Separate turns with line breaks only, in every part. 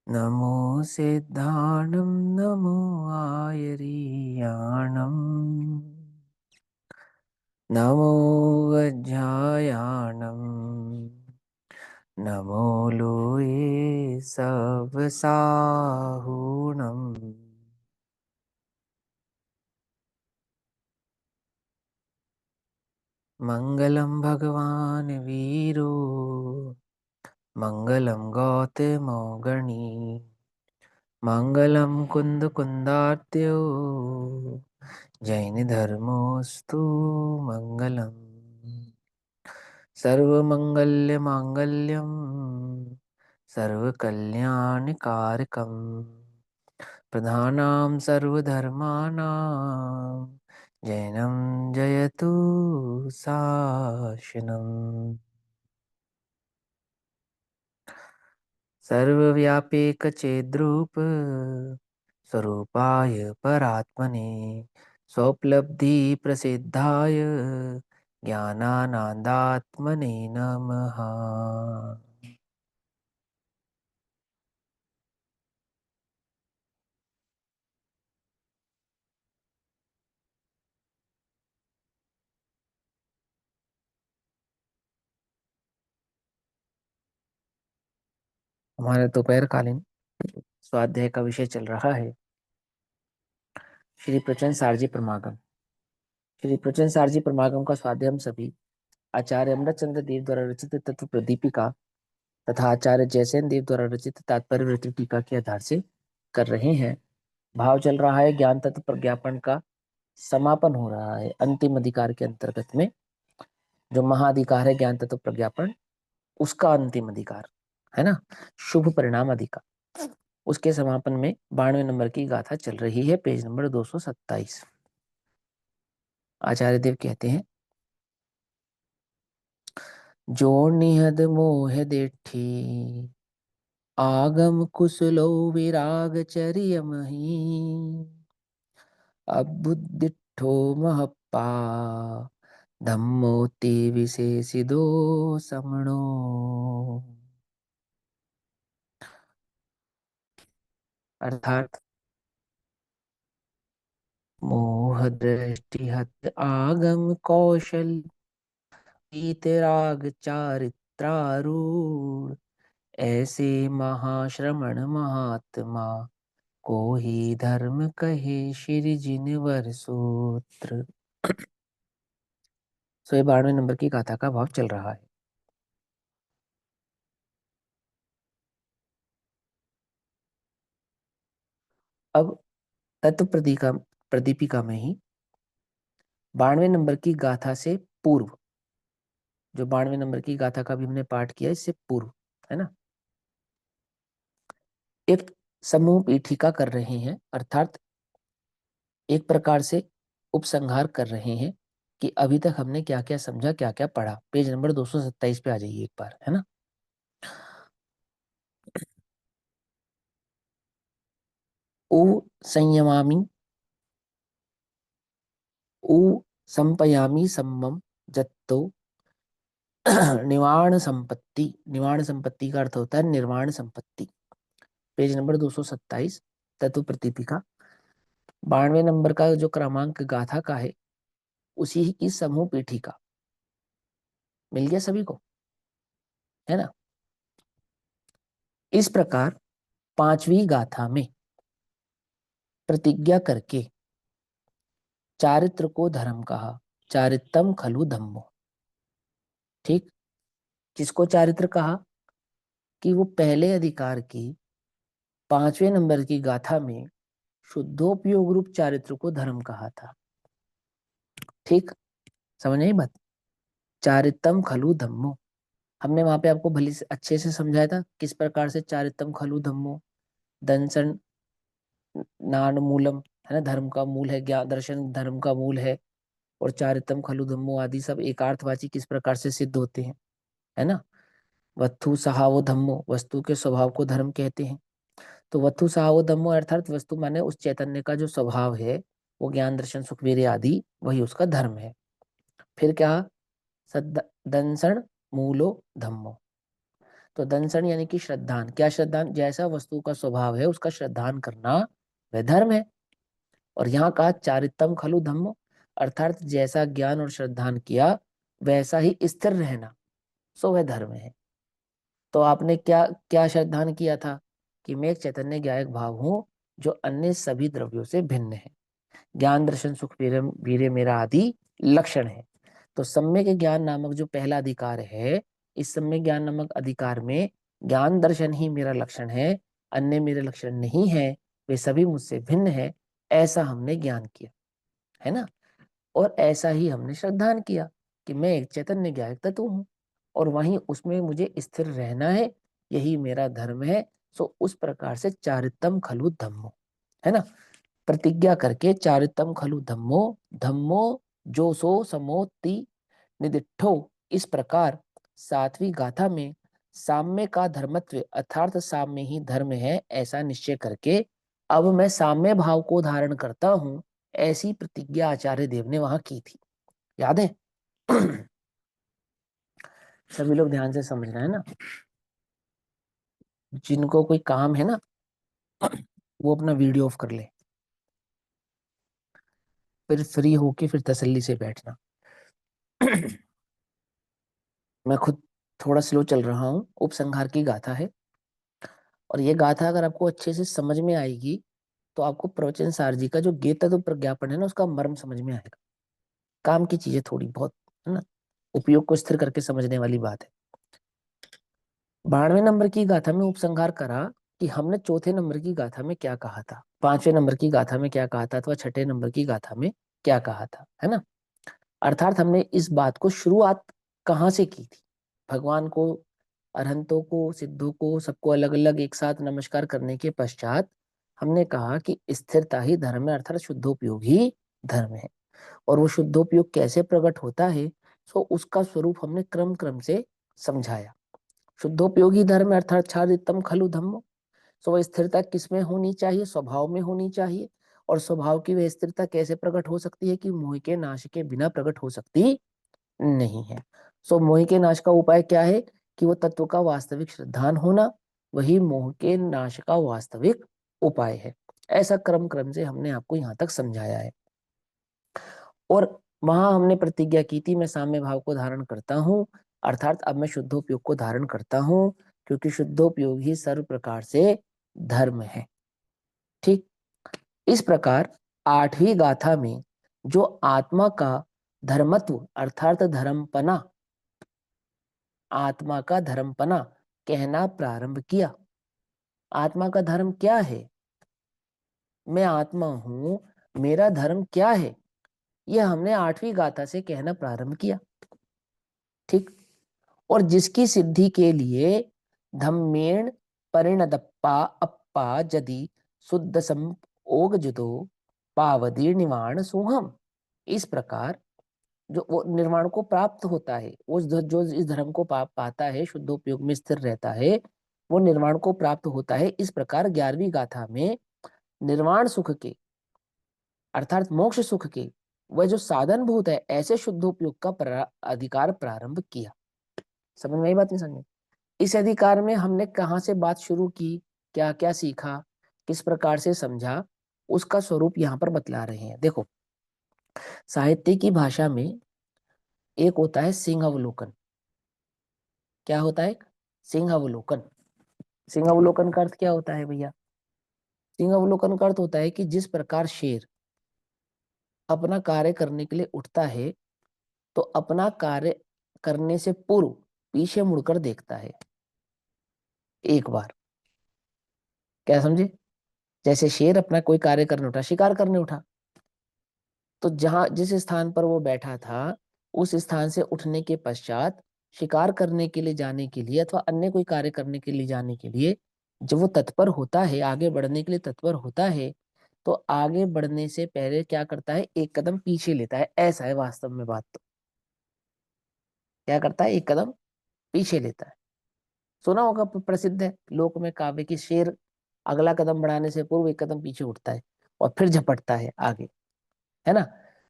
नमो सिद्धाणं नमो आयरीयाणं नमो वज्रायाणं नमो लोये सवसाहुणम्। मंगलम भगवान वीरो मंगलम गौतमो गणी मंगलम कुंद कुंदार्त्यो जैन धर्मोस्तु मंगलम। सर्वमंगल्य मांगल्यम सर्वकल्याणकारकम प्रधानां सर्वधर्माणां जैनं जयतु शासनम्। सर्वव्यापीकचेद्रूप स्वरूपाय परात्मने स्वोपलब्धि प्रसिद्धाय ज्ञानानंदात्मने नमः। हमारे दोपहर कालीन स्वाध्याय का विषय चल रहा है श्री प्रचन सारजी प्रमागम। श्री प्रचन सारजी प्रमागम का स्वाध्याय हम सभी आचार्य अमृतचंद्र देव द्वारा रचित तत्व प्रदीपिका तथा आचार्य जयसेन देव द्वारा रचित तात्पर्य वृत्ति टीका के आधार से कर रहे हैं। भाव चल रहा है ज्ञान तत्व प्रज्ञापन का समापन हो रहा है। अंतिम अधिकार के अंतर्गत में जो महाधिकार है ज्ञान तत्व प्रज्ञापन, उसका अंतिम अधिकार है ना, शुभ परिणाम अधिकार, उसके समापन में 92 नंबर की गाथा चल रही है, पेज नंबर 227। आचार्य देव कहते हैं, जो निहद मोह दिठी आगम कुशलो विराग चरियमहि अबुद्धिठो महप्पा धम्मोति विशेषिदो समणो। अर्थात मोह दृष्टि हत आगम कौशल वीतराग चारित्रारूढ़ ऐसे महाश्रमण महात्मा को ही धर्म कहे श्री जिनवर सूत्र। 192 नंबर की गाथा का भाव चल रहा है। अब तत्व प्रदीपिका में ही 92 नंबर की गाथा से पूर्व, जो 92 नंबर की गाथा का भी हमने पाठ किया, इससे पूर्व है ना, एक समूह पीठिका कर रहे हैं, अर्थात एक प्रकार से उपसंहार कर रहे हैं कि अभी तक हमने क्या क्या समझा, क्या क्या पढ़ा। पेज नंबर 227 पे आ जाइए एक बार, है ना। उ संयमामि उ संपयामी सम्मम जत्तो निवाण संपत्ति। निवाण संपत्ति का अर्थ होता है निर्वाण संपत्ति। पेज नंबर 227, तत्व प्रदीपिका 92 नंबर का जो क्रमांक गाथा का है, उसी की समूह पीठिका। मिल गया सभी को, है ना। इस प्रकार पांचवी गाथा में प्रतिज्ञा करके चारित्र को धर्म कहा, चारित्रम खलु धम्मो। ठीक, किसको चारित्र कहा? कि वो पहले अधिकार की 5वें नंबर की गाथा में शुद्धोपयोग रूप चारित्र को धर्म कहा था। ठीक, समझ आई बात। चारितम खलु धम्मो, हमने वहां पे आपको भली से अच्छे से समझाया था किस प्रकार से चारितम खलु धम्मो, दंसन नान मूलम, है ना, धर्म का मूल है, ज्ञान दर्शन धर्म का मूल है, और चारितम खलु धम्मो आदि सब एकार्थवाची किस प्रकार से सिद्ध होते हैं, है ना। वत्थु सहावो धम्मो, वस्तु के स्वभाव को धर्म कहते हैं। तो वत्थु सहावो धम्मो अर्थात वस्तु माने उस चैतन्य का जो स्वभाव है, वो ज्ञान दर्शन सुख वीर्य आदि, वही उसका धर्म है। फिर क्या? सद दंसण मूलो धम्मो, तो दंसन यानी कि श्रद्धान, क्या श्रद्धान, जैसा वस्तु का स्वभाव है उसका श्रद्धान करना वह धर्म है। और यहाँ कहा चारितम खलु धम्मो, अर्थात जैसा ज्ञान और श्रद्धान किया वैसा ही स्थिर रहना, सो वह धर्म है। तो आपने क्या क्या श्रद्धान किया था कि मैं एक चैतन्य ज्ञायक भाव हूं जो अन्य सभी द्रव्यों से भिन्न है। ज्ञान दर्शन सुख वीर्य वीर्य मेरा आदि लक्षण है। तो सम्यक ज्ञान नामक जो पहला अधिकार है, इस सम्यक ज्ञान नामक अधिकार में ज्ञान दर्शन ही मेरा लक्षण है, अन्य मेरे लक्षण नहीं है, वे सभी मुझसे भिन्न है, ऐसा हमने ज्ञान किया है ना। और ऐसा ही हमने श्रद्धान किया कि मैं एक चैतन्य ज्ञायक तत्व हूँ और वहीं उसमें मुझे स्थिर रहना है, यही मेरा धर्म है। सो उस प्रकार से चारितम खलु धम्मो, है ना, प्रतिज्ञा करके चारितम खलु धम्मो, धम्मो जो सो समोति निदिठो, इस प्रकार सातवीं गाथा में साम्य का धर्मत्व अर्थात साम्य ही धर्म है ऐसा निश्चय करके अब मैं साम्य भाव को धारण करता हूं, ऐसी प्रतिज्ञा आचार्य देव ने वहां की थी, याद है? सभी लोग ध्यान से समझ रहे हैं ना, जिनको कोई काम है ना वो अपना वीडियो ऑफ कर ले, फिर फ्री होके फिर तसल्ली से बैठना। मैं खुद थोड़ा स्लो चल रहा हूँ, उपसंहार की गाथा है, और ये गाथा अगर आपको अच्छे से समझ में आएगी तो आपको प्रवचन सार जी का जो गीत तत्व प्रज्ञापन है ना उसका मर्म समझ में आएगा। काम की चीजें थोड़ी बहुत, है ना, उपयोग को स्थिर करके समझने वाली बात है। 92 नंबर की गाथा में उपसंहार करा कि हमने चौथे नंबर की गाथा में क्या कहा था, पांचवें नंबर की गाथा में क्या कहा था, अथवा छठे नंबर की गाथा में क्या कहा था, है ना। अर्थात हमने इस बात को शुरुआत कहाँ से की थी, भगवान को, अरहंतों को, सिद्धों को, सबको अलग अलग एक साथ नमस्कार करने के पश्चात हमने कहा कि स्थिरता ही धर्म है, अर्थात शुद्धोपयोग ही धर्म है। और वो शुद्धोपयोग कैसे प्रकट होता है, सो उसका स्वरूप हमने क्रम क्रम से समझाया। शुद्धोपयोगी धर्म अर्थात छादितम खलु धम्मो, सो वह स्थिरता किसमें होनी चाहिए, स्वभाव में होनी चाहिए। और स्वभाव की वह स्थिरता कैसे प्रकट हो सकती है कि मोह के नाश के बिना प्रकट हो सकती नहीं है। सो मोह के नाश का उपाय क्या है कि वो तत्व का वास्तविक श्रद्धान होना, वही मोह के नाश का वास्तविक उपाय है। ऐसा क्रम क्रम से हमने आपको यहाँ तक समझाया है। और वहां हमने प्रतिज्ञा की थी मैं साम्य भाव को धारण करता हूं, अर्थात अब मैं शुद्धोपयोग को धारण करता हूं, क्योंकि शुद्धोपयोग ही सर्व प्रकार से धर्म है। ठीक, इस प्रकार आठवीं गाथा में जो आत्मा का धर्मत्व अर्थात धर्मपना, आत्मा का धर्मपना कहना प्रारंभ किया। आत्मा का धर्म क्या है, मैं आत्मा हूं, मेरा धर्म क्या है, यह हमने आठवीं गाथा से कहना प्रारंभ किया। ठीक, और जिसकी सिद्धि के लिए धम्मेण परिणदप्पा अप्पा जदि शुद्ध संओगजुदो पावदी निर्वाण सुहम, इस प्रकार जो वो निर्वाण को प्राप्त होता है, जो इस धर्म को पाता है, शुद्धोपयोग में स्थिर रहता है, वो निर्वाण को प्राप्त होता है। इस प्रकार 11वीं गाथा में निर्वाण सुख के अर्थात मोक्ष सुख के वह जो साधन भूत है ऐसे शुद्धोपयोग का अधिकार प्रारंभ किया। समझ में आई बात नहीं समझ में? इस अधिकार में हमने कहाँ से बात शुरू की, क्या क्या सीखा, किस प्रकार से समझा, उसका स्वरूप यहाँ पर बतला रहे हैं। देखो, साहित्य की भाषा में एक होता है सिंहावलोकन। क्या होता है? सिंहावलोकन। सिंहावलोकन का अर्थ क्या होता है भैया? सिंहावलोकन का अर्थ होता है कि जिस प्रकार शेर अपना कार्य करने के लिए उठता है तो अपना कार्य करने से पूर्व पीछे मुड़कर देखता है एक बार। क्या समझे? जैसे शेर अपना कोई कार्य करने उठा, शिकार करने उठा, तो जहां जिस स्थान पर वो बैठा था उस स्थान से उठने के पश्चात शिकार करने के लिए जाने के लिए अथवा अन्य कोई कार्य करने के लिए जाने के लिए जब वो तत्पर होता है, आगे बढ़ने के लिए तत्पर होता है, तो आगे बढ़ने से पहले क्या करता है, एक कदम पीछे लेता है। ऐसा है वास्तव में बात तो। क्या करता है? एक कदम पीछे लेता है। सुना होगा, प्रसिद्ध है लोक में काव्य की, शेर अगला कदम बढ़ाने से पूर्व एक कदम पीछे उठता है और फिर झपटता है आगे, है ना।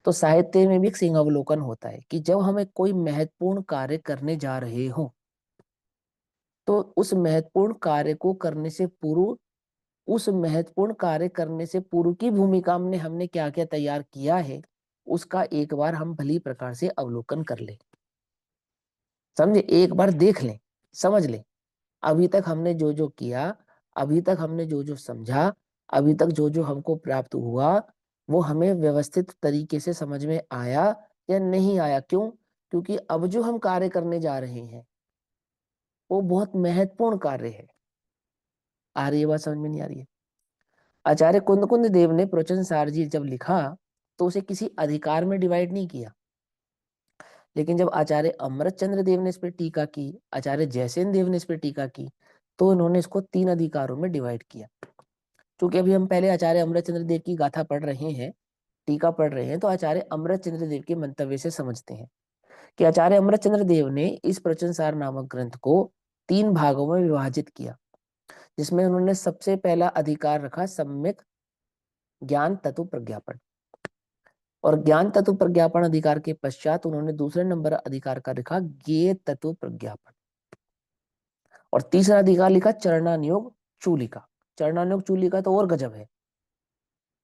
तो साहित्य में भी एक सिंहावलोकन होता है कि जब हमें कोई महत्वपूर्ण कार्य करने जा रहे हो तो उस महत्वपूर्ण कार्य को करने से पूर्व, उस महत्वपूर्ण कार्य करने से पूर्व की भूमिका में हमने क्या क्या तैयार किया है, उसका एक बार हम भली प्रकार से अवलोकन कर ले। समझे? एक बार देख लें, समझ लें, अभी तक हमने जो जो किया, अभी तक हमने जो जो समझा, अभी तक जो जो हमको प्राप्त हुआ, वो हमें व्यवस्थित तरीके से समझ में आया या नहीं आया। क्यों? क्योंकि अब जो हम कार्य करने जा रहे हैं वो बहुत महत्वपूर्ण कार्य है। आ रही है बात समझ में? नहीं आ रही है? आचार्य कुंद कुंद देव ने प्रवचन सार जी जब लिखा तो उसे किसी अधिकार में डिवाइड नहीं किया, लेकिन जब आचार्य अमृतचंद्र देव ने इस पर टीका की, आचार्य जयसेन देव ने इस पर टीका की, तो उन्होंने इसको 3 अधिकारों में डिवाइड किया। क्योंकि अभी हम पहले आचार्य अमृतचंद्र देव की गाथा पढ़ रहे हैं, टीका पढ़ रहे हैं, तो आचार्य अमृतचंद्र देव के मंतव्य से समझते हैं कि आचार्य अमृतचंद्र देव ने इस प्रवचन सार नामक ग्रंथ को 3 भागों में विभाजित किया, जिसमें उन्होंने सबसे पहला अधिकार रखा सम्यक ज्ञान तत्व प्रज्ञापन, और ज्ञान तत्व प्रज्ञापन अधिकार के पश्चात उन्होंने दूसरे नंबर अधिकार का लिखा ज्ञेय तत्व प्रज्ञापन, और तीसरा अधिकार लिखा चरणानुयोग चूलिका। चरणानुयोग चूलिका तो और गजब है।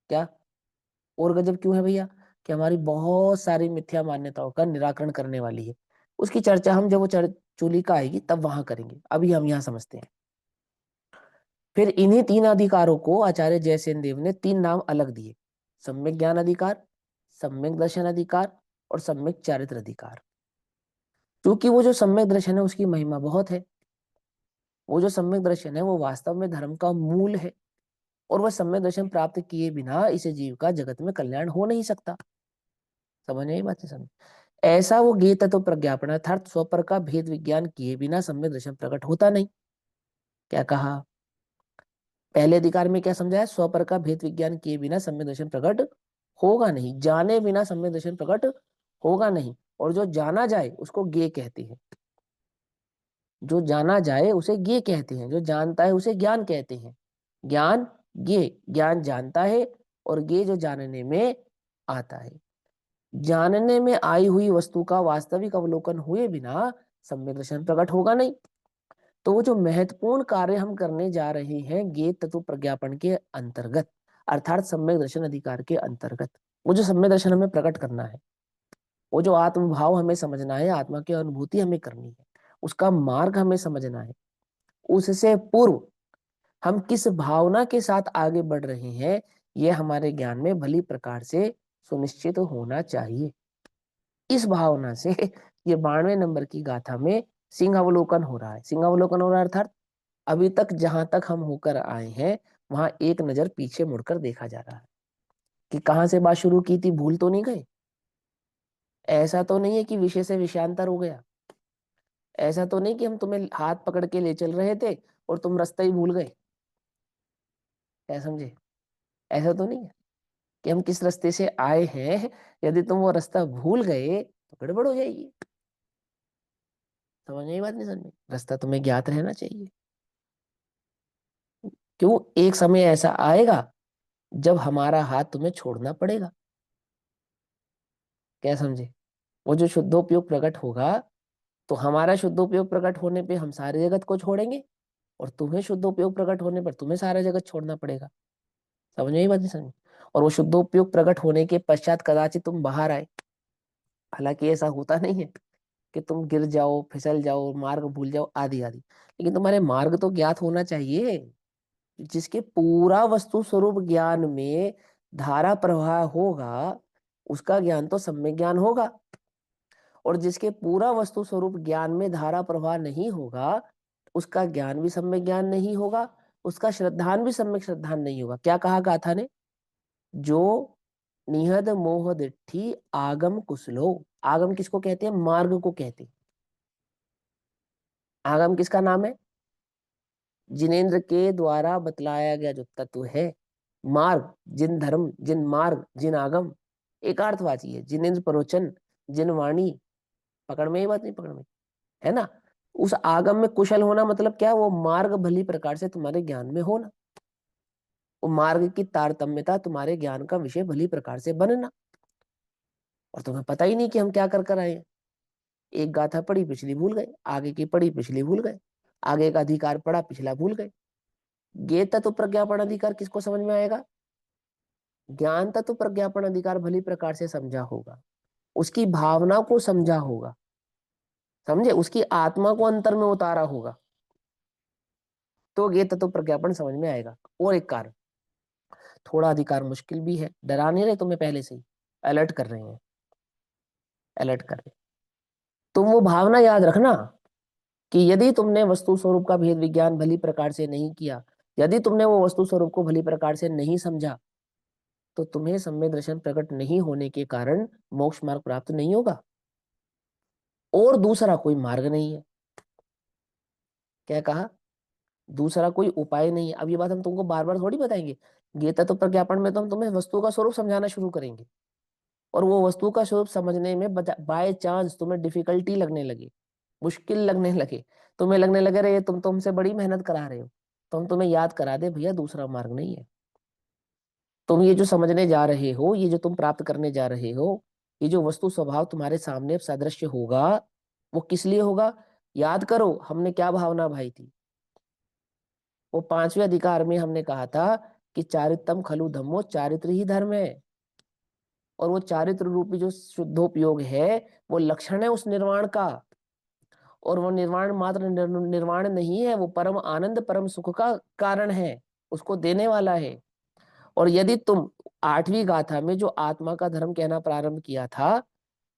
क्या और गजब क्यों है भैया? कि हमारी बहुत सारी मिथ्या मान्यताओं का निराकरण करने वाली है। उसकी चर्चा हम जब वो चूलिका आएगी तब वहां करेंगे, अभी हम यहाँ समझते हैं। फिर इन्हीं 3 अधिकारों को आचार्य जयसेन देव ने 3 नाम अलग दिए: सम्यक ज्ञान अधिकार, सम्यक दर्शन अधिकार और सम्यक चारित्र अधिकार। क्योंकि वो जो सम्यक दर्शन है उसकी महिमा बहुत है, वो जो सम्यक दर्शन है वो वास्तव में धर्म का मूल है, और वह सम्यक दर्शन प्राप्त किए बिना इसे जीव का जगत में कल्याण हो नहीं सकता। समझ में आई बात? समझ? ऐसा वो ज्ञेय तत्व प्रज्ञापन अर्थात स्वपर का भेद विज्ञान किए बिना सम्यक दर्शन प्रकट होता नहीं। क्या कहा? पहले अधिकार में क्या समझाया? स्वपर का भेद विज्ञान किए बिना सम्यक दर्शन प्रकट होगा नहीं, जाने बिना सम्यक दर्शन प्रकट होगा नहीं। और जो जाना जाए उसको ज्ञेय कहते हैं, जो जाना जाए उसे ज्ञेय कहते हैं, जो जानता है उसे ज्ञान कहते हैं। ज्ञान ज्ञेय, ज्ञान जानता है, और ज्ञेय जो जानने में आता है। जानने में आई हुई वस्तु का वास्तविक अवलोकन हुए बिना सम्यक दर्शन प्रकट होगा नहीं। तो वो जो महत्वपूर्ण कार्य हम करने जा रहे हैं ज्ञेय तत्व प्रज्ञापन के अंतर्गत, अर्थात सम्यक दर्शन अधिकार के अंतर्गत, वो जो सम्यक दर्शन हमें प्रकट करना है, वो जो आत्म भाव हमें समझना है, आत्मा की अनुभूति हमें करनी है, उसका मार्ग हमें समझना है, उससे पूर्व हम किस भावना के साथ आगे बढ़ रहे हैं ये हमारे ज्ञान में भली प्रकार से सुनिश्चित होना चाहिए। इस भावना से ये 92 नंबर की गाथा में सिंहावलोकन हो रहा है। सिंहावलोकन हो रहा है अर्थात अभी तक जहां तक हम होकर आए हैं वहां एक नजर पीछे मुड़कर देखा जा रहा है कि कहां से बात शुरू की थी, भूल तो नहीं गए? ऐसा तो नहीं है कि विषय से विषयांतर हो गया? ऐसा तो नहीं कि हम तुम्हें हाथ पकड़ के ले चल रहे थे और तुम रास्ता ही भूल गए? क्या समझे? ऐसा तो नहीं है कि हम किस रास्ते से आए हैं, यदि तुम वो रास्ता भूल गए तो गड़बड़ हो जाएगी। समझ में बात? नहीं समझ में? रास्ता तुम्हें ज्ञात रहना चाहिए। क्यों? एक समय ऐसा आएगा जब हमारा हाथ तुम्हें छोड़ना पड़ेगा। क्या समझे? वो जो शुद्धोपयोग प्रकट होगा, तो हमारा शुद्धोपयोग प्रकट होने पे हम सारे जगत को छोड़ेंगे, और तुम्हें शुद्धोपयोग प्रकट होने पर तुम्हें सारा जगत छोड़ना पड़ेगा। समझ में? बात नहीं समझ? और वो शुद्धोपयोग प्रकट होने के पश्चात कदाचित तुम बाहर आए। हालांकि ऐसा होता नहीं है कि तुम गिर जाओ, फिसल जाओ, मार्ग भूल जाओ, आदि आदि, लेकिन तुम्हारे मार्ग तो ज्ञात होना चाहिए। जिसके पूरा वस्तु स्वरूप ज्ञान में धारा प्रवाह होगा उसका ज्ञान तो सम्यक ज्ञान होगा, और जिसके पूरा वस्तु स्वरूप ज्ञान में धारा प्रवाह नहीं होगा उसका ज्ञान भी सम्यक ज्ञान नहीं होगा, उसका श्रद्धान भी सम्यक श्रद्धान नहीं होगा। क्या कहा गाथा ने? जो निहद मोह दिट्ठी आगम कुसलो। आगम किसको कहते हैं? मार्ग को कहते हैं। आगम किसका नाम है? जिनेन्द्र के द्वारा बतलाया गया जो तत्व है। मार्ग जिन धर्म, जिन मार्ग, जिन आगम, एकार्थवाची है। जिनेन्द्र परोचन, जिन वाणी, पकड़ में? ही बात नहीं पकड़ में? है ना? उस आगम में कुशल होना मतलब क्या? वो मार्ग भली प्रकार से तुम्हारे ज्ञान में होना, वो मार्ग की तारतम्यता तुम्हारे ज्ञान का विषय भली प्रकार से बनना, और तुम्हें पता ही नहीं कि हम क्या कर कर आए हैं। एक गाथा पढ़ी पिछली भूल गए, आगे की पढ़ी पिछली भूल गए, आगे का अधिकार पढ़ा, पिछला भूल गए। ज्ञेय तत्व प्रज्ञापन अधिकार किसको समझ में आएगा? ज्ञान तत्व प्रज्ञापन अधिकार भली प्रकार से समझा होगा, उसकी भावना को समझा होगा, समझे, उसकी आत्मा को अंतर में उतारा होगा, तो ज्ञेय तत्व प्रज्ञापन समझ में आएगा। और एक कारण, थोड़ा अधिकार मुश्किल भी है, डरा नहीं रहे तुम्हें, पहले से ही अलर्ट कर रहे हैं, अलर्ट कर रहे हैं। तुम वो भावना याद रखना कि यदि तुमने वस्तु स्वरूप का भेद विज्ञान भली प्रकार से नहीं किया, यदि तुमने वो वस्तु स्वरूप को भली प्रकार से नहीं समझा, तो तुम्हें सम्यक दर्शन प्रकट नहीं होने के कारण मोक्ष मार्ग प्राप्त नहीं होगा, और दूसरा कोई मार्ग नहीं है। क्या कहा? दूसरा कोई उपाय नहीं है। अब ये बात हम तुमको बार बार थोड़ी बताएंगे, गीता तो प्रज्ञापन में तो हम तुम्हें वस्तु का स्वरूप समझाना शुरू करेंगे, और वो वस्तु का स्वरूप समझने में बाय चांस तुम्हें डिफिकल्टी लगने लगे, मुश्किल लगने लगे, तुम्हें लगने लगे रे ये तुम तुमसे बड़ी मेहनत करा रहे हो, तो हम तुम्हें याद करा दे भैया दूसरा मार्ग नहीं है। तुम ये जो समझने जा रहे हो, ये जो तुम प्राप्त करने जा रहे हो, ये जो वस्तु स्वभाव तुम्हारे सामने सादृश्य होगा, वो किस लिए होगा? याद करो हमने क्या भावना भाई थी, वो पांचवें अधिकार में हमने कहा था कि चारित्रम खलु धम्मो, चारित्र ही धर्म है, और वो चारित्र रूपी जो शुद्धोपयोग है वो लक्षण है उस निर्वाण का, और वो निर्वाण मात्र निर्वाण नहीं है, वो परम आनंद परम सुख का कारण है, उसको देने वाला है। और यदि तुम आठवीं गाथा में जो आत्मा का धर्म कहना प्रारंभ किया था,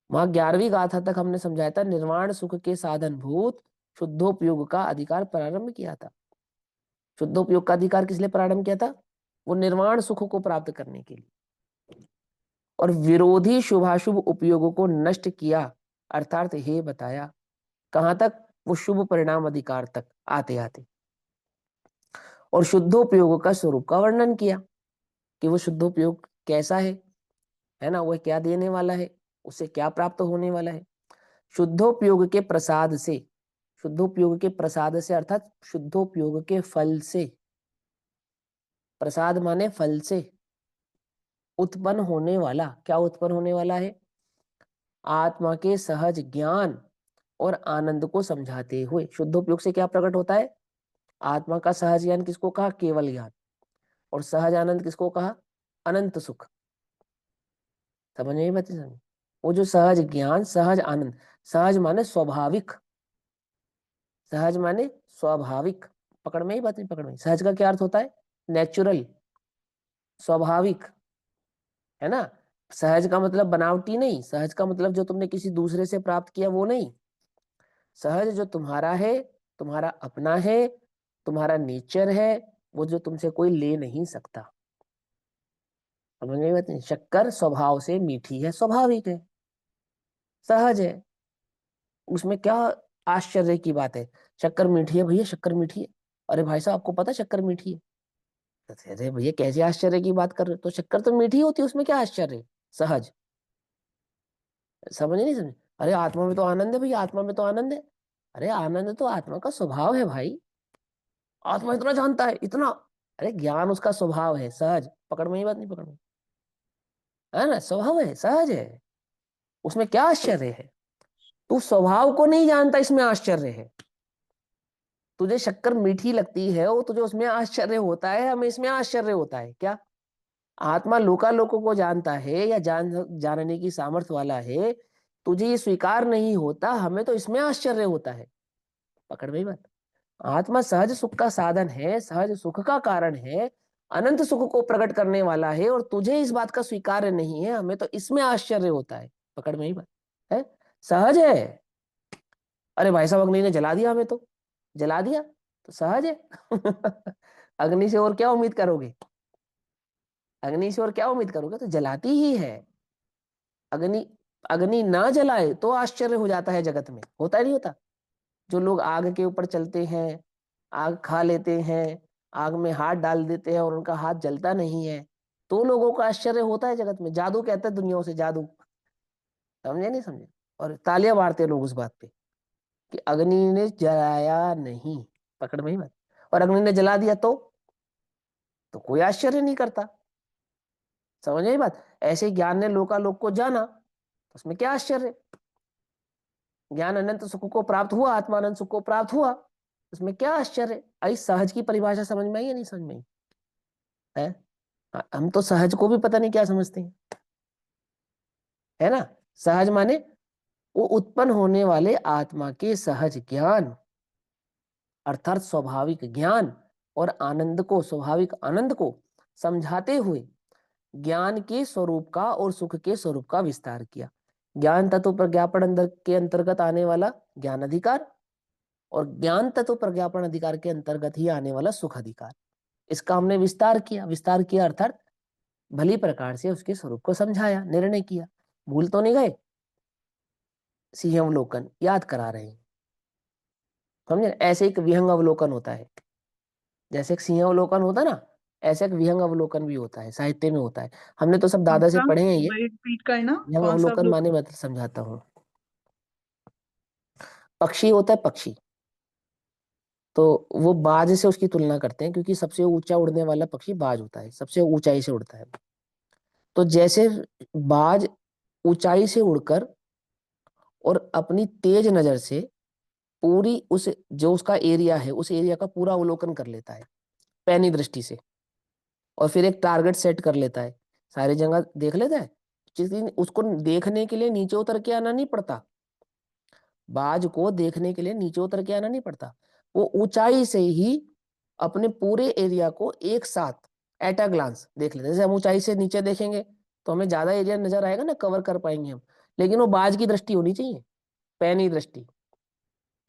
वहां 11वीं गाथा तक हमने समझाया था निर्वाण सुख के साधन भूत शुद्धोपयोग का अधिकार प्रारंभ किया था। शुद्धोपयोग का अधिकार किस लिए प्रारंभ किया था? वो निर्वाण सुख को प्राप्त करने के लिए, और विरोधी शुभाशुभ उपयोगों को नष्ट किया, अर्थात हे बताया कहां तक? वो शुभ परिणाम अधिकार तक आते आते, और शुद्धोपयोग का स्वरूप का वर्णन किया कि वो शुद्धोपयोग कैसा है ना, वह क्या देने वाला है, उससे क्या प्राप्त होने वाला है। शुद्धोपयोग के प्रसाद से, शुद्धोपयोग के प्रसाद से अर्थात शुद्धोपयोग के फल से, प्रसाद माने फल से उत्पन्न होने वाला, क्या उत्पन्न होने वाला है? आत्मा के सहज ज्ञान और आनंद को समझाते हुए शुद्धोपयोग से क्या प्रकट होता है? आत्मा का सहज ज्ञान किसको कहा? केवल ज्ञान। और सहज आनंद किसको कहा? अनंत सुख। समझ में बात समझ? वो जो सहज ज्ञान, सहज आनंद, सहज माने स्वाभाविक, सहज माने स्वाभाविक, पकड़ में ही बात नहीं, पकड़ में। सहज का क्या अर्थ होता है? नेचुरल, स्वाभाविक, है ना। सहज का मतलब बनावटी नहीं, सहज का मतलब जो तुमने किसी दूसरे से प्राप्त किया वो नहीं। सहज जो तुम्हारा है, तुम्हारा अपना है, तुम्हारा नेचर है, वो जो तुमसे कोई ले नहीं सकता। समझ में बात नहीं? शक्कर स्वभाव से मीठी है, स्वाभाविक है, सहज है, उसमें क्या आश्चर्य की बात है? शक्कर मीठी है भैया, शक्कर मीठी है, अरे भाई साहब आपको पता शक्कर मीठी है? अरे भैया कैसे आश्चर्य की बात कर रहे हो, तो शक्कर तो मीठी होती है, उसमें क्या आश्चर्य? सहज। समझ नहीं समझ? अरे आत्मा में तो आनंद है भैया, आत्मा में तो आनंद है। अरे आनंद तो आत्मा का स्वभाव है भाई, आत्मा इतना जानता है, इतना, अरे ज्ञान उसका स्वभाव है, सहज, पकड़ में ही बात नहीं, पकड़ में, है ना, स्वभाव है, सहज है, उसमें क्या आश्चर्य है? तू स्वभाव को नहीं जानता, इसमें आश्चर्य है। तुझे शक्कर मीठी लगती है, वो तुझे उसमें आश्चर्य होता है, हमें इसमें आश्चर्य होता है क्या? आत्मा लोकालोकों को जानता है या जानने की सामर्थ्य वाला है, तुझे ये स्वीकार नहीं होता, हमें तो इसमें आश्चर्य होता है। पकड़ गई बात? आत्मा सहज सुख का साधन है, सहज सुख का कारण है, अनंत सुख को प्रकट करने वाला है, और तुझे इस बात का स्वीकार नहीं है, हमें तो इसमें आश्चर्य होता है। पकड़ में ही बात है, सहज है। अरे भाई साहब अग्नि ने जला दिया हमें, तो जला दिया तो सहज है। अग्नि से और क्या उम्मीद करोगे? अग्नि से और क्या उम्मीद करोगे? तो जलाती ही है। अग्नि, अग्नि ना जलाए तो आश्चर्य हो जाता है जगत में, होता ही नहीं होता? जो लोग आग के ऊपर चलते हैं, आग खा लेते हैं, आग में हाथ डाल देते हैं और उनका हाथ जलता नहीं है, तो लोगों को आश्चर्य होता है जगत में। जादू कहते हैं दुनिया से, जादू। समझे नहीं समझे? और तालियां मारते हैं लोग उस बात पे कि अग्नि ने जलाया नहीं। पकड़ में ही मत। और अग्नि ने जला दिया तो कोई आश्चर्य नहीं करता। समझ आई बात? ऐसे ज्ञान ने लोकालोक को जाना, तो उसमें क्या आश्चर्य? ज्ञान अनंत सुख को प्राप्त हुआ, आत्मानंद सुख को प्राप्त हुआ, उसमें क्या आश्चर्य है? आई सहज की परिभाषा समझ में आई या नहीं समझ में आई है? हम तो सहज को भी पता नहीं क्या समझते हैं, है ना। सहज माने वो उत्पन्न होने वाले आत्मा के सहज ज्ञान, अर्थात स्वाभाविक ज्ञान और आनंद को, स्वाभाविक आनंद को समझाते हुए ज्ञान के स्वरूप का और सुख के स्वरूप का विस्तार किया। ज्ञान तत्व प्रज्ञापन अंदर के अंतर्गत आने वाला ज्ञान अधिकार, और ज्ञान तत्व प्रज्ञापन अधिकार के अंतर्गत ही आने वाला सुख अधिकार, इसका हमने विस्तार किया। विस्तार किया अर्थात भली प्रकार से उसके स्वरूप को समझाया, निर्णय किया। भूल तो नहीं गए? सिंहावलोकन याद करा रहे हैं, समझे। ऐसे एक विहंग अवलोकन होता है, जैसे एक सिंहावलोकन होता है ना, ऐसे एक विहंग अवलोकन भी होता है, साहित्य में होता है। हमने तो सब
कौन
दादा से
सा?
पढ़े हैं ये।
रिपीट करना,
विहंग
कौन सा
अवलोकन
अवलोकन?
माने मैं तो समझाता हूँ। पक्षी होता है पक्षी, तो वो बाज से उसकी तुलना करते हैं, क्योंकि सबसे ऊंचा उड़ने वाला पक्षी बाज होता है, सबसे ऊंचाई से उड़ता है। तो जैसे बाज ऊंचाई से उड़कर और अपनी तेज नजर से पूरी उस जो उसका एरिया है, उस एरिया का पूरा अवलोकन कर लेता है पैनी दृष्टि से, और फिर एक टारगेट सेट कर लेता है, सारी जगह देख लेता है। उसको देखने के लिए नीचे उतर के आना नहीं पड़ता, बाज को देखने के लिए नीचे उतर के आना नहीं पड़ता, वो ऊंचाई से ही अपने पूरे एरिया को एक साथ एट अ ग्लांस देख लेते हैं। जैसे हम ऊंचाई से नीचे देखेंगे तो हमें ज्यादा एरिया नजर आएगा ना, कवर कर पाएंगे हम, लेकिन वो बाज की दृष्टि होनी चाहिए, पैनी दृष्टि।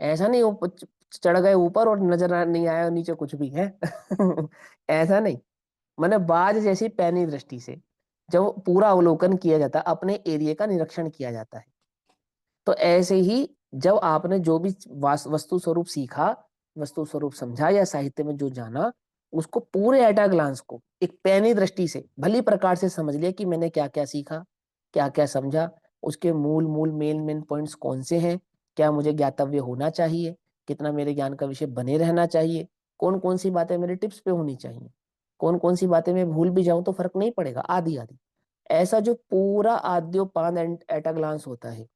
ऐसा नहीं वो चढ़ गए ऊपर और नजर नहीं आया नीचे कुछ भी है। ऐसा नहीं, मैंने बाज जैसी पैनी दृष्टि से जब पूरा अवलोकन किया जाता है, अपने एरिया का निरीक्षण किया जाता है। तो ऐसे ही जब आपने जो भी वस्तु स्वरूप सीखा, वस्तु स्वरूप समझा, या साहित्य में जो जाना, उसको पूरे एट अ ग्लांस को एक पैनी दृष्टि से भली प्रकार से समझ लिया कि मैंने क्या क्या सीखा, क्या क्या समझा, उसके मूल मूल मेन मेन पॉइंट्स कौन से हैं, क्या मुझे ज्ञातव्य होना चाहिए, कितना मेरे ज्ञान का विषय बने रहना चाहिए, कौन कौन सी बातें मेरे टिप्स पे होनी चाहिए, कौन कौन सी बातें मैं भूल भी जाऊं तो फर्क नहीं पड़ेगा, आदि आदि। ऐसा जो पूरा आद्योपान एट अ ग्लांस होता है,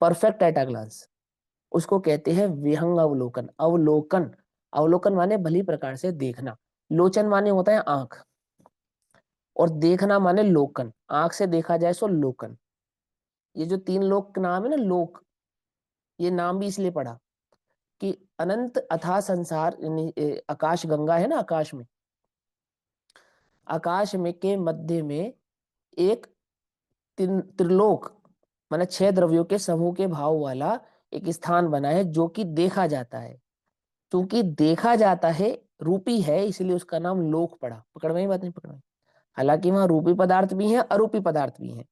परफेक्ट एट अ ग्लांस, उसको कहते हैं विहंग अवलोकन। अवलोकन, अवलोकन माने भली प्रकार से देखना, लोचन माने होता है आंख, और देखना माने लोकन, आंख से देखा जाए सो लोकन। ये जो तीन लोक नाम है ना, लोक, ये नाम भी इसलिए पड़ा कि अनंत अथाह संसार, यानी आकाश गंगा है ना, आकाश में, आकाश में के मध्य में एक त्रिलोक माने छह द्रव्यों के समूह के भाव वाला एक स्थान बना है, जो कि देखा जाता है। क्योंकि देखा जाता है, रूपी है, इसलिए उसका नाम लोक पड़ा। पकड़ में ही बात नहीं पकड़ में? हालांकि वहां रूपी पदार्थ भी है, अरूपी पदार्थ भी है,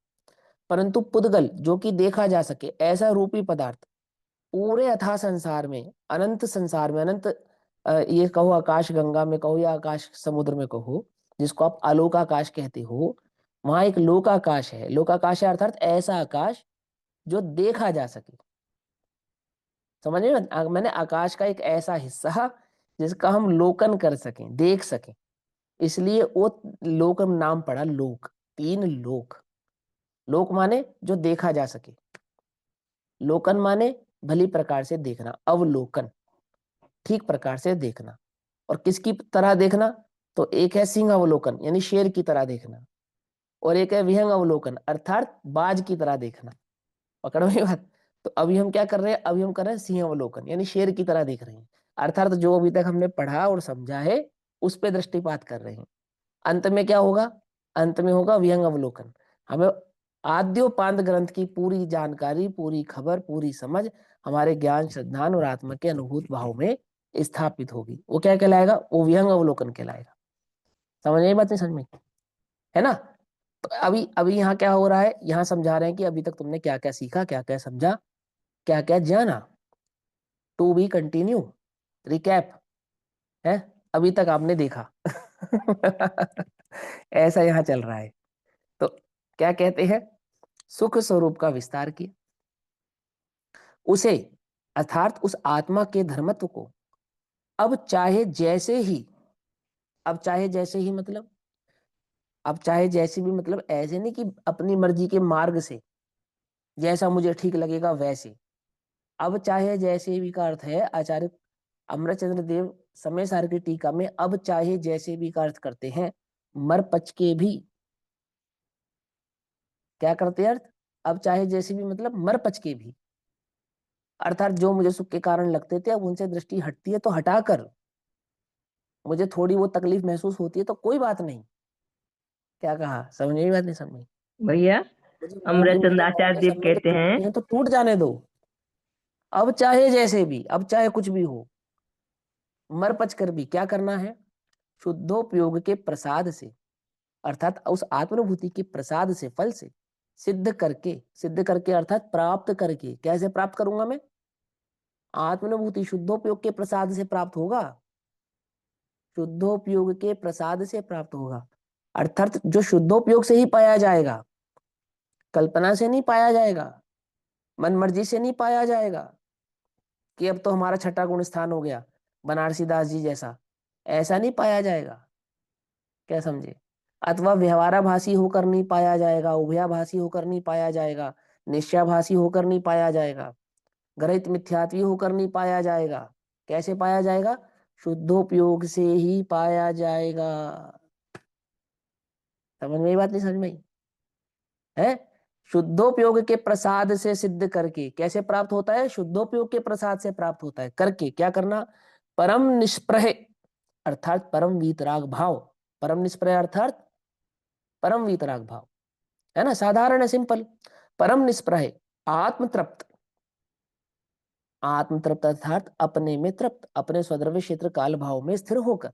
परंतु पुद्गल जो कि देखा जा सके ऐसा रूपी पदार्थ पूरे अथाह संसार में, अनंत संसार में, अनंत ये कहो आकाश गंगा में कहो या आकाश समुद्र में कहो, जिसको आप आलोक आकाश कहते हो, वहां एक लोकाकाश है। लोकाकाश है अर्थात ऐसा आकाश जो देखा जा सके। समझ में? मैंने आकाश का एक ऐसा हिस्सा जिसका हम लोकन कर सकें, देख सकें, इसलिए वो लोक नाम पड़ा लोक। तीन लोक, लोक माने जो देखा जा सके, लोकन माने भली प्रकार से देखना, अवलोकन ठीक प्रकार से देखना। और किसकी तरह देखना? तो एक है सिंह अवलोकन यानी शेर की तरह देखना, और एक है विहंग अवलोकन अर्थात बाज की तरह देखना। पकड़ो ये बात। तो अभी हम क्या कर रहे हैं? अभी हम कर रहे हैं सिंह अवलोकन यानी शेर की तरह देख रहे हैं, अर्थात जो अभी तक हमने पढ़ा और समझा है उस पे दृष्टिपात कर रहे हैं। अंत में क्या होगा? अंत में होगा विहंग अवलोकन। हमें आद्योपांत ग्रंथ की पूरी जानकारी, पूरी खबर, पूरी समझ हमारे ज्ञान, श्रद्धान और आत्मा के अनुभूत भाव में स्थापित होगी। वो क्या कहलाएगा? वो विहंग अवलोकन कहलाएगा। समझ में? बात नहीं समझ में? है ना। तो अभी अभी यहाँ क्या हो रहा है? यहाँ समझा रहे हैं कि अभी तक तुमने क्या क्या सीखा, क्या क्या समझा, क्या क्या जाना। टू बी कंटिन्यू, रिकैप है, अभी तक आपने देखा। ऐसा यहाँ चल रहा है। तो क्या कहते हैं? सुख स्वरूप का विस्तार किया, उसे अर्थात उस आत्मा के धर्मत्व को अब चाहे जैसे ही, अब चाहे जैसे ही मतलब, अब चाहे जैसे भी मतलब ऐसे नहीं कि अपनी मर्जी के मार्ग से जैसा मुझे ठीक लगेगा वैसे। अब चाहे जैसे भी का अर्थ है आचार्य अमरचंद्र देव समय सार की टीका में अब चाहे जैसे भी का अर्थ करते हैं, मर पच के भी। क्या करते हैं अर्थ? अब चाहे जैसे भी मतलब मर पच के भी, अर्थात जो मुझे सुख के कारण लगते थे अब उनसे दृष्टि हटती है तो हटाकर मुझे थोड़ी वो तकलीफ महसूस होती है तो कोई बात नहीं। क्या कहा? समझ में बात? नहीं समझ?
भैया
मुझे मोह के
अमरचंद
मुझे मोह
आचार्य
के
देव
संबंध
कहते हैं,
टूटते हैं तो टूट जाने दो। अब चाहे जैसे भी, अब चाहे कुछ भी हो, मर पच कर भी क्या करना है? शुद्धोपयोग के प्रसाद से, अर्थात उस आत्मानुभूति के प्रसाद से, फल से, सिद्ध करके, सिद्ध करके अर्थात प्राप्त करके। कैसे प्राप्त करूंगा मैं? आत्मानुभूति शुद्धोपयोग के प्रसाद से प्राप्त होगा, शुद्धोपयोग के प्रसाद से प्राप्त होगा। अर्थात जो शुद्धोपयोग से ही पाया जाएगा, कल्पना से नहीं पाया जाएगा, मन मर्जी से नहीं पाया जाएगा कि अब तो हमारा छठा गुण स्थान हो गया बनारसी दास जी जैसा, ऐसा नहीं पाया जाएगा। क्या समझे? अथवा व्यवहाराभासी होकर नहीं पाया जाएगा, उभयाभासी होकर नहीं पाया जाएगा, निश्चयाभासी होकर नहीं पाया जाएगा, गृहीत मिथ्यात्वी होकर नहीं पाया जाएगा। कैसे पाया जाएगा? शुद्धोपयोग से ही पाया जाएगा। समझ में ये बात? नहीं समझ में आई? है? शुद्धोपयोग के प्रसाद से सिद्ध करके। कैसे प्राप्त होता है? शुद्धोपयोग के प्रसाद से प्राप्त होता है। करके क्या करना? परम निष्प्रह अर्थात परम वीतराग भाव। परम निष्प्रह अर्थात परम वीतराग भाव, है ना? साधारण है, सिंपल। परम निष्प्रह, आत्म तृप्त, आत्म तृप्त अर्थात अपने में तृप्त, अपने स्वद्रव्य क्षेत्र काल भाव में स्थिर होकर,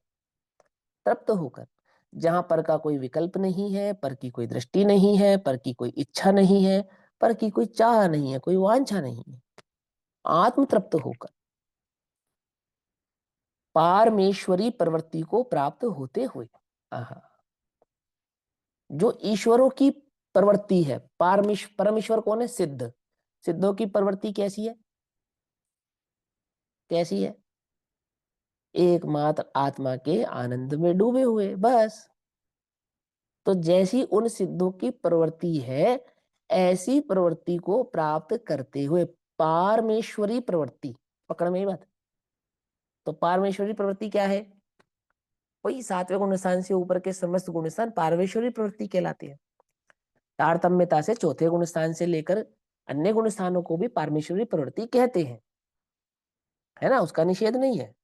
तृप्त होकर, जहां पर का कोई विकल्प नहीं है, पर की कोई दृष्टि नहीं है, पर की कोई इच्छा नहीं है, पर की कोई चाह नहीं है, कोई वांछा नहीं है, आत्म तृप्त होकर पारमेश्वरी प्रवृत्ति को प्राप्त होते हुए। आहा, जो ईश्वरों की प्रवृत्ति है, परमेश्वर कौन है? सिद्ध। सिद्धों की प्रवृत्ति कैसी है? कैसी है? एकमात्र आत्मा के आनंद में डूबे हुए, बस। तो जैसी उन सिद्धों की प्रवृत्ति है, ऐसी प्रवृत्ति को प्राप्त करते हुए पारमेश्वरी प्रवृत्ति। पकड़ में ये बात? तो पारमेश्वरी प्रवृत्ति क्या है? वही सातवें गुण स्थान से ऊपर के समस्त गुण स्थान पारमेश्वरी प्रवृत्ति कहलाते हैं। तारतम्यता से चौथे गुण स्थान से लेकर अन्य गुण स्थानों को भी पारमेश्वरी प्रवृत्ति कहते हैं, है ना? उसका निषेध नहीं है।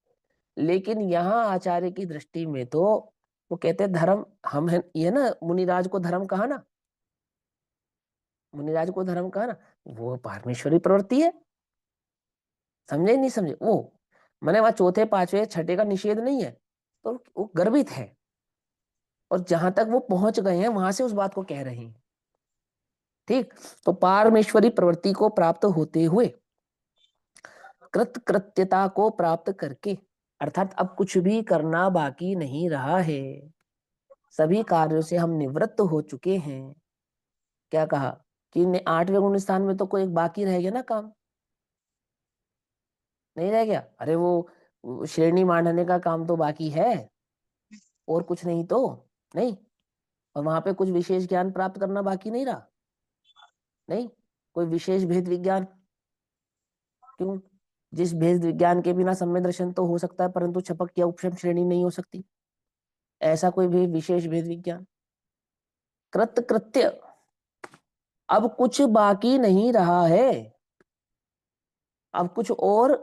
लेकिन यहाँ आचार्य की दृष्टि में तो वो कहते हैं धर्म हम है, ये ना मुनिराज को धर्म कहा ना, मुनिराज को धर्म कहा ना, वो परमेश्वरी प्रवृत्ति है। समझे नहीं समझे? वो मैंने वहां चौथे पांचवे छठे का निषेध नहीं है, तो वो गर्वित है, और जहां तक वो पहुंच गए हैं वहां से उस बात को कह रहे हैं। ठीक? तो पारमेश्वरी प्रवृत्ति को प्राप्त होते हुए कृत कृत्यता को प्राप्त करके, अर्थात अब कुछ भी करना बाकी नहीं रहा है, सभी कार्यों से हम निवृत्त हो चुके हैं। क्या कहा? कि आठवें गुण स्थान में तो कोई एक बाकी रह गया ना काम, नहीं रह गया? अरे वो श्रेणी मांडने का काम तो बाकी है, और कुछ नहीं तो नहीं। और वहां पे कुछ विशेष ज्ञान प्राप्त करना बाकी नहीं रहा, नहीं। कोई विशेष भेद विज्ञान, क्यों? जिस भेद विज्ञान के बिना सम्य दर्शन तो हो सकता है, परंतु छपक या उपशम श्रेणी नहीं हो सकती, ऐसा कोई भी विशेष भेद विज्ञान। कृत कृत्य, अब कुछ बाकी नहीं रहा है, अब कुछ और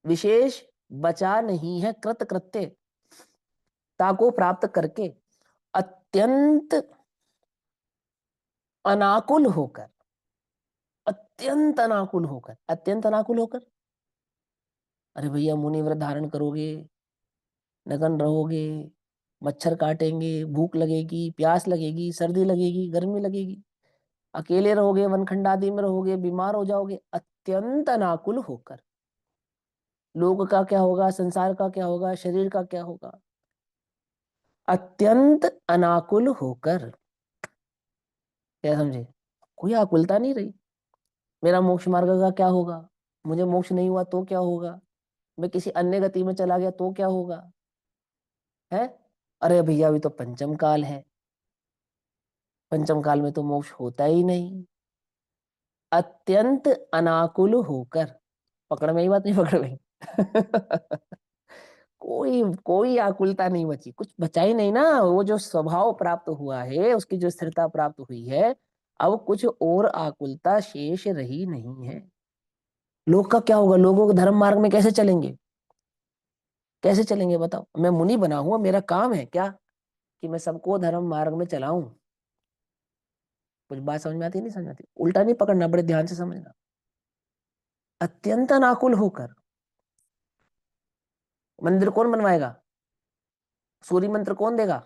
विशेष बचा नहीं है। कृत कृत्य को प्राप्त करके अत्यंत अनाकुल होकर, अत्यंत अनाकुल होकर, अत्यंत अनाकुल होकर, अरे भैया मुनि व्रत धारण करोगे, नगन रहोगे, मच्छर काटेंगे, भूख लगेगी, प्यास लगेगी, सर्दी लगेगी, गर्मी लगेगी, अकेले रहोगे, वनखंड आदि में रहोगे, बीमार हो जाओगे, अत्यंत अनाकुल होकर। लोग का क्या होगा, संसार का क्या होगा, शरीर का क्या होगा, अत्यंत अनाकुल होकर। क्या समझे? कोई आकुलता नहीं रही। मेरा मोक्ष मार्ग का क्या होगा? मुझे मोक्ष नहीं हुआ तो क्या होगा? मैं किसी अन्य गति में चला गया तो क्या होगा? है? अरे भैया अभी तो पंचम काल है, पंचम काल में तो मोक्ष होता ही नहीं। अत्यंत अनाकुल होकर। पकड़ में ही बात? नहीं पकड़ में? कोई कोई आकुलता नहीं बची, कुछ बचा ही नहीं ना। वो जो स्वभाव प्राप्त हुआ है, उसकी जो स्थिरता प्राप्त हुई है, अब कुछ और आकुलता शेष रही नहीं है। लोग का क्या होगा? लोगों को धर्म मार्ग में कैसे चलेंगे? कैसे चलेंगे बताओ? मैं मुनि बना हुआ, मेरा काम है क्या कि मैं सबको धर्म मार्ग में चलाऊं? कुछ बात समझ में आती है? नहीं समझ में आती? उल्टा नहीं पकड़ना, बड़े ध्यान से समझना। अत्यंत अनाकुल होकर मंदिर कौन बनवाएगा? सूर्य मंत्र कौन देगा?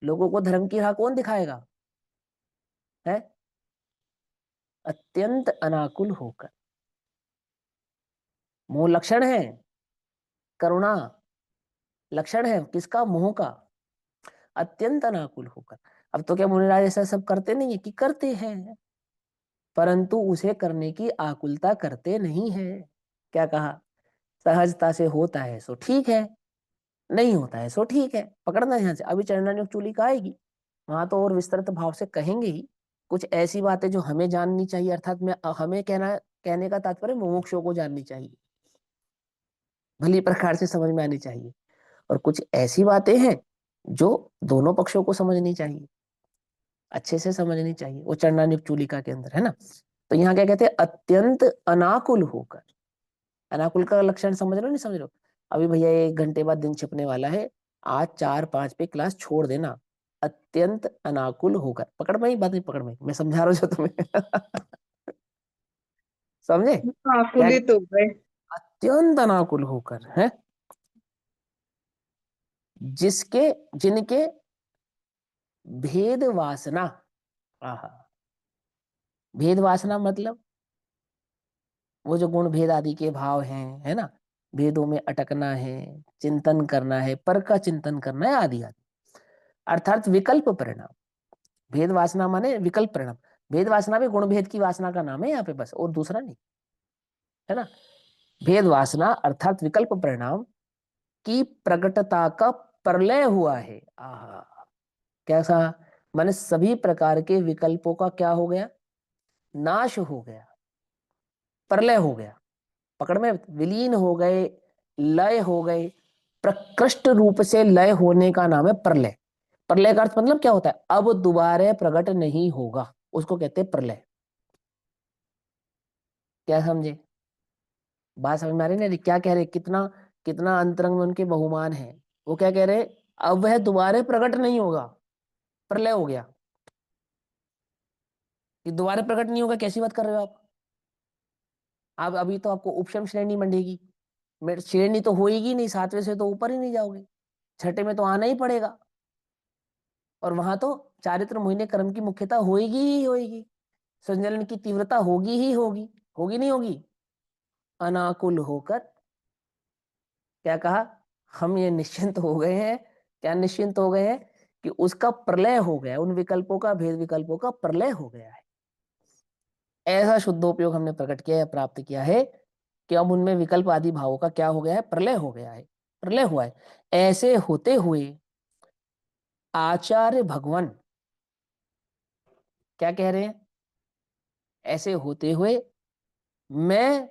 लोगों को धर्म की राह कौन दिखाएगा? है? अत्यंत अनाकुल होकर। मोह लक्षण है, करुणा लक्षण है किसका? मोह का। अत्यंत अनाकुल होकर। अब तो क्या मुनिराज ऐसा सब करते नहीं है? कि करते हैं, परंतु उसे करने की आकुलता करते नहीं है। क्या कहा? सहजता से होता है सो ठीक है, नहीं होता है सो ठीक है। पकड़ना ध्यान से, अभी चरणानुग चूली का आएगी, वहां तो और विस्तृत भाव से कहेंगे ही। कुछ ऐसी बातें जो हमें जाननी चाहिए, अर्थात मैं हमें कहने का तात्पर्य मुमुक्षुओं को जाननी चाहिए, भली प्रकार से समझ में आनी चाहिए। और कुछ ऐसी बातें हैं जो दोनों पक्षों को समझनी चाहिए, अच्छे से समझनी चाहिए, वो चरणानुग चूलिका के अंदर है ना। तो यहाँ क्या कहते हैं? अत्यंत अनाकुल होकर। अनाकुल का लक्षण समझ रहे हो? नहीं समझ रहे हो? अभी भैया 1 घंटे बाद दिन छिपने वाला है, आज 4-5 पे क्लास छोड़ देना। अत्यंत अनाकुल होकर, पकड़ में ही बात? नहीं पकड़ में? मैं समझा रहा हूँ जो तुम्हें। समझे
हाँ,
क्या?
कुली तो गए।
अत्यंत अनाकुल होकर है, जिसके जिनके भेद वासना। आहा, भेद वासना मतलब वो जो गुण भेद आदि के भाव हैं, है ना, भेदों में अटकना है, चिंतन करना है, पर का चिंतन करना है, आदि आदि। अर्थात विकल्प परिणाम। भेद वासना माने विकल्प परिणाम। भेद वासना भी गुण भेद की वासना का नाम है यहाँ पे, बस, और दूसरा नहीं, है ना। भेद वासना अर्थात विकल्प परिणाम की प्रकटता का प्रलय हुआ है। आहा, कैसा? माने सभी प्रकार के विकल्पों का क्या हो गया? नाश हो गया, प्रलय हो गया, पकड़ में, विलीन हो गए, लय हो गए। प्रकृष्ट रूप से लय होने का नाम है प्रलय। प्रलय का अर्थ मतलब क्या होता है? अब दोबारा प्रकट नहीं होगा, उसको कहते हैं प्रलय। क्या समझे? बात समझ में आ रही है ना? क्या कह रहे? कितना कितना अंतरंग में उनके बहुमान है। वो क्या कह रहे? अब वह दोबारा प्रकट नहीं होगा, प्रलय हो गया। ये दोबारा प्रकट नहीं होगा, कैसी बात कर रहे हो आप? अभी तो आपको उपशम श्रेणी मंडेगी, श्रेणी तो होएगी नहीं, 7वें से तो ऊपर ही नहीं जाओगे, छठे में तो आना ही पड़ेगा। और वहां तो चारित्र मोहिनी कर्म की मुख्यता होएगी ही होएगी, संजलन की तीव्रता होगी ही होगी। होगी नहीं होगी? अनाकुल होकर क्या कहा? हम ये निश्चिंत हो गए हैं। क्या निश्चिंत हो गए हैं? कि उसका प्रलय हो गया, उन विकल्पों का, भेद विकल्पों का प्रलय हो गया है। ऐसा शुद्धोपयोग हमने प्रकट किया है, प्राप्त किया है, कि अब उनमें विकल्प आदि भावों का क्या हो गया है? प्रलय हो गया है, प्रलय हुआ है। ऐसे होते हुए आचार्य भगवान क्या कह रहे हैं? ऐसे होते हुए मैं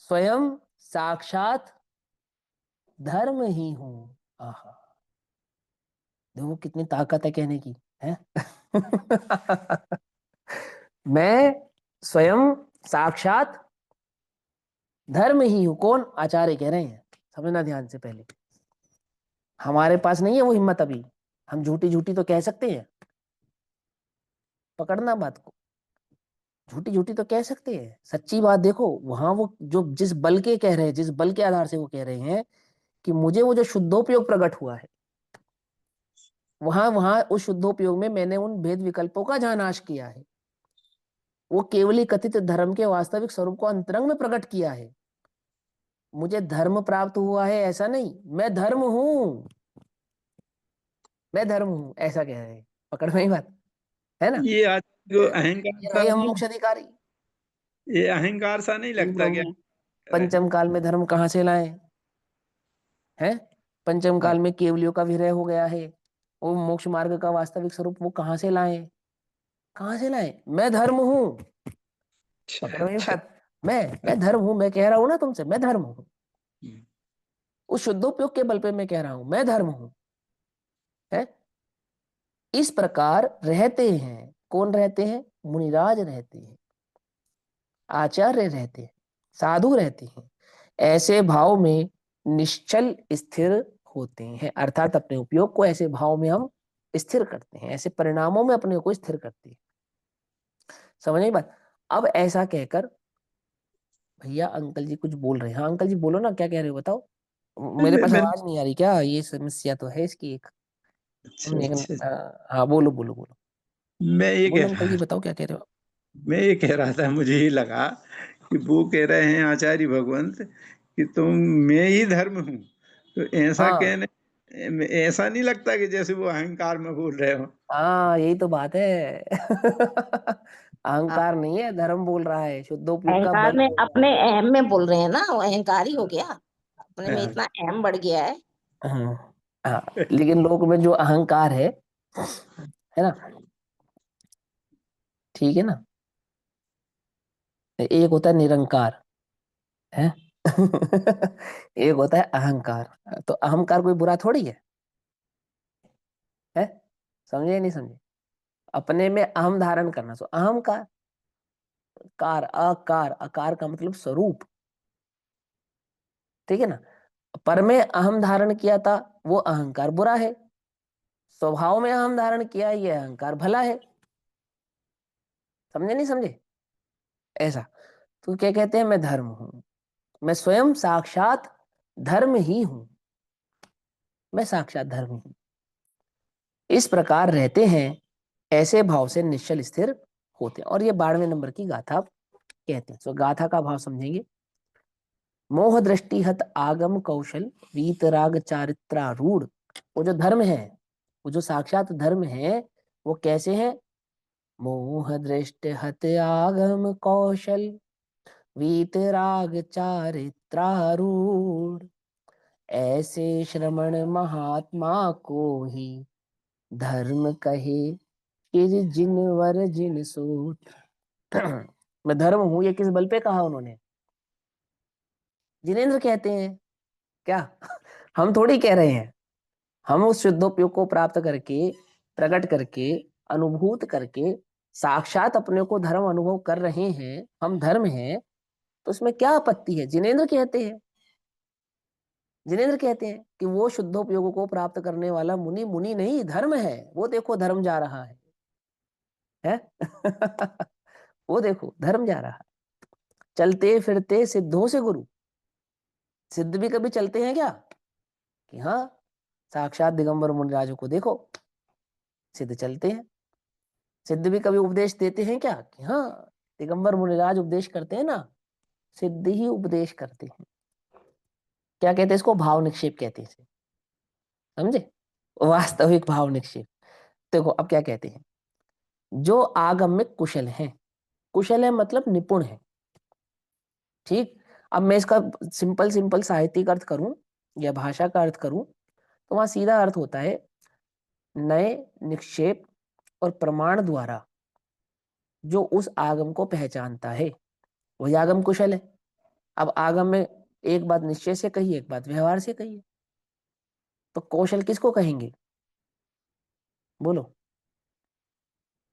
स्वयं साक्षात धर्म ही हूं। आहा, देखो कितनी ताकत है कहने की, है। मैं स्वयं साक्षात धर्म ही हूं। कौन? आचार्य कह रहे हैं, समझना ध्यान से पहले। हमारे पास नहीं है वो हिम्मत अभी, हम झूठी झूठी तो कह सकते हैं, पकड़ना बात को। झूठी झूठी तो कह सकते हैं, सच्ची बात देखो, वहां वो जो जिस बल के कह रहे हैं, जिस बल के आधार से वो कह रहे हैं कि मुझे वो जो शुद्धोपयोग प्रकट हुआ है, वहां वहां उस शुद्धोपयोग में मैंने उन भेद विकल्पों का जहां नाश किया है, वो केवली कथित धर्म के वास्तविक स्वरूप को अंतरंग में प्रकट किया है। मुझे धर्म प्राप्त हुआ है ऐसा नहीं, मैं धर्म हूं, मैं धर्म हूं, ऐसा कह रहे हैं। पकड़ में ही बात, है ना।
ये आज जो अहंकार
ये
सा
रहे हम
नहीं,
मोक्ष अधिकारी।
ये अहंकार सा नहीं
कि
लगता क्या?
प्रभु पंचम काल में धर्म कहाँ से लाए हैं? पंचम काल में केवलियों का विरह हो गया है, वो मोक्ष मार्ग का वास्तविक स्वरूप वो कहाँ से लाए? कहाँ से लाए? मैं धर्म हूं।
अच्छा
पकड़ में ही
अच्छा।
बात। मैं धर्म हूं, मैं कह रहा हूं ना तुमसे, मैं धर्म हूं।
हम्म।
उस शुद्धोपयोग के बल पे मैं कह रहा हूं मैं धर्म हूं। है, इस प्रकार रहते हैं। कौन रहते हैं? मुनिराज रहते हैं, आचार्य रहते हैं, साधु रहते हैं। ऐसे भाव में निश्चल स्थिर होते हैं, अर्थात अपने उपयोग को ऐसे भाव में हम स्थिर करते हैं, ऐसे परिणामों में अपने को स्थिर करते हैं। समझ नहीं बात? अब ऐसा कहकर भैया अंकल जी कुछ बोल रहे हैं। हाँ अंकल जी बोलो ना, क्या कह रहे हो बताओ। मेरे पास
मैं
आवाज नहीं आ रही क्या? ये समस्या तो है इसकी एक।
अच्छा
हमने
अच्छा।
हाँ बोलो बोलो बोलो।
मैं ये कह
बोलो अंकल
रहा
जी, बताओ क्या कह रहे हो।
मैं ये कह रहा था, मुझे ही लगा कि वो कह रहे हैं आचार्य भगवंत कि तुम मैं ही धर्म हूँ, तो ऐसा
हाँ
कहने ऐसा नहीं लगता कि जैसे वो अहंकार में बोल रहे हो?
हाँ, यही तो बात है।
हाँ,
अहंकार नहीं है, धर्म बोल रहा है, शुद्धोपयोग का
अहंकार
बल
में
बोल रहा
अपने
है।
अहम में बोल रहे हैं ना, वो अहंकार ही हो गया। अपने में
हाँ।
इतना अहम बढ़ गया है।
हाँ हाँ, लेकिन लोक में जो अहंकार है ना, ठीक है ना, एक होता है निरंकार, है। एक होता है अहंकार। तो अहंकार कोई बुरा थोड़ी है। समझे या नहीं समझे? अपने में अहम धारण करना, सो अहंकार। कार, अकार, अकार का मतलब स्वरूप, ठीक है ना। पर में अहम धारण किया था, वो अहंकार बुरा है। स्वभाव में अहम धारण किया, ये अहंकार भला है। समझे नहीं समझे? ऐसा। तो क्या कहते हैं? मैं धर्म हूं, मैं स्वयं साक्षात धर्म ही हूं, मैं साक्षात धर्म हूं। इस प्रकार रहते हैं, ऐसे भाव से निश्चल स्थिर होते हैं। और ये 12वें नंबर की गाथा कहते हैं। तो गाथा का भाव समझेंगे। मोह दृष्टि हत आगम कौशल, वीतराग चारित्रारूढ़। वो जो धर्म है, वो जो साक्षात धर्म है, वो कैसे है? मोह दृष्टि हत आगम कौशल, वीतराग चारित्रारूढ़। ऐसे श्रमण महात्मा को ही धर्म कहे, किर जिनवर जिन सूत। मैं धर्म हूं, ये किस बल पे कहा उन्होंने? जिनेंद्र कहते हैं क्या? हम थोड़ी कह रहे हैं। हम उस शुद्धोपयोग को प्राप्त करके, प्रकट करके, अनुभूत करके साक्षात अपने को धर्म अनुभव कर रहे हैं, हम धर्म हैं। तो उसमें क्या आपत्ति है? जिनेंद्र कहते हैं, जिनेंद्र कहते हैं कि वो शुद्धोपयोग को प्राप्त करने वाला मुनि मुनि नहीं, धर्म है। वो देखो धर्म जा रहा है? वो देखो धर्म जा रहा है। चलते फिरते सिद्धों से गुरु। सिद्ध भी कभी चलते हैं क्या? कि हाँ, साक्षात दिगंबर मुनिराजों को देखो, सिद्ध चलते हैं। सिद्ध भी कभी उपदेश देते हैं क्या? कि हाँ, दिगंबर मुनिराज उपदेश करते हैं ना, सिद्ध ही उपदेश करते हैं। क्या कहते हैं इसको? भाव निक्षेप कहते हैं इसे। समझे? वास्तविक भाव निक्षेप। देखो अब क्या कहते हैं। जो आगम में कुशल है, कुशल है मतलब निपुण है, ठीक। अब मैं इसका सिंपल सिंपल साहित्यिक अर्थ करूं या भाषा का अर्थ करूं, तो वहां सीधा अर्थ होता है नए निक्षेप और प्रमाण द्वारा जो उस आगम को पहचानता है, वही आगम कुशल है। अब आगम में एक बात निश्चय से कही, एक बात व्यवहार से कही है, तो कौशल किसको कहेंगे? बोलो,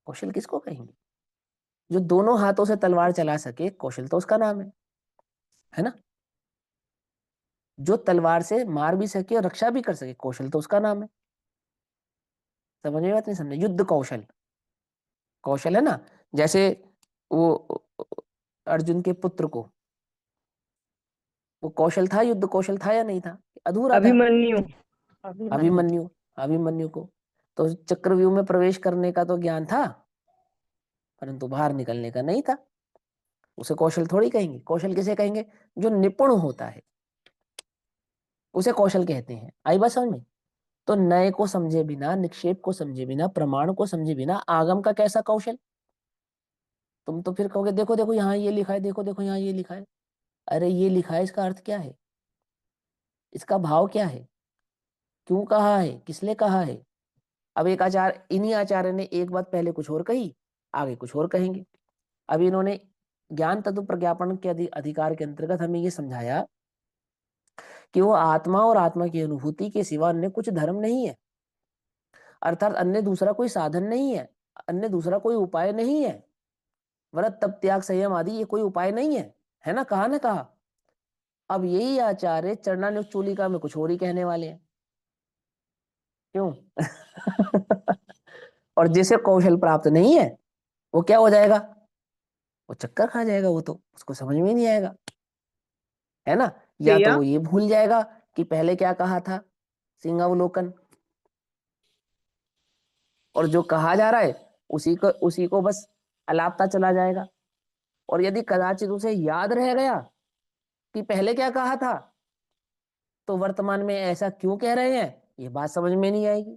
कौशल किसको कहेंगे? जो दोनों हाथों से तलवार चला सके, कौशल तो उसका नाम है ना। जो तलवार से मार भी सके और रक्षा भी कर सके, कौशल तो उसका नाम है। समझ में बात नहीं? समझे? युद्ध कौशल, कौशल है ना। जैसे वो अर्जुन के पुत्र को, वो कौशल था, युद्ध कौशल था या नहीं था? अधूरा था।
अभिमन्यु, अभिमन्यु।
अभिमन्यु, अभिमन्यु को तो चक्रव्यूह में प्रवेश करने का तो ज्ञान था, परंतु बाहर निकलने का नहीं था। उसे कौशल थोड़ी कहेंगे। कौशल किसे कहेंगे? जो निपुण होता है, उसे कौशल कहते हैं। आई बात समझ में? तो नए को समझे बिना, निक्षेप को समझे बिना, प्रमाण को समझे बिना आगम का कैसा कौशल? तुम तो फिर कहोगे देखो देखो यहाँ ये लिखा है, देखो देखो यहाँ ये लिखा है। अरे ये लिखा है, इसका अर्थ क्या है? इसका भाव क्या है? क्यों कहा है? किसने कहा है? अब एक आचार्य, इन्हीं आचार्य ने एक बात पहले कुछ और कही, आगे कुछ और कहेंगे। अब इन्होंने ज्ञान तत्व प्रज्ञापन के अधिकार के अंतर्गत हमें ये समझाया कि वो आत्मा और आत्मा की अनुभूति के सिवा अन्य कुछ धर्म नहीं है, अर्थात अन्य दूसरा कोई साधन नहीं है, अन्य दूसरा कोई उपाय नहीं है। व्रत तप त्याग संयम आदि ये कोई उपाय नहीं है ना, कहा ना कहा। अब यही आचार्य चरणानुग चूलिका में कुछ और ही कहने वाले हैं। क्यों? और जिसे कौशल प्राप्त नहीं है वो क्या हो जाएगा? वो चक्कर खा जाएगा, वो तो उसको समझ में ही नहीं आएगा, है ना। या तो
भैया
वो ये भूल जाएगा कि पहले क्या कहा था, सिंहावलोकन, और जो कहा जा रहा है उसी को बस अलापता चला जाएगा। और यदि कदाचित उसे याद रह गया कि पहले क्या कहा था, तो वर्तमान में ऐसा क्यों कह रहे हैं ये बात समझ में नहीं आएगी।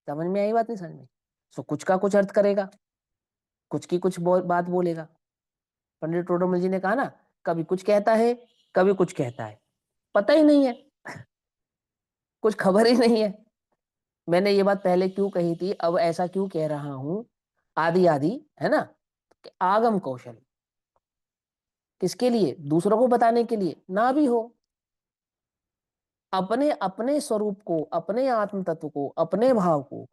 समझ में आई बात? नहीं समझ में? सो कुछ का कुछ अर्थ करेगा, कुछ की कुछ बात बोलेगा। पंडित टोडरमल जी ने कहा ना, कभी कुछ कहता है कभी कुछ कहता है, पता ही नहीं है, कुछ खबर ही नहीं है। मैंने ये बात पहले क्यों कही थी, अब ऐसा क्यों कह रहा हूं, आदि आदि, है ना। कि आगम कौशल किसके लिए? दूसरों को बताने के लिए ना भी हो, अपने अपने स्वरूप को, अपने आत्म तत्व को, अपने भाव को,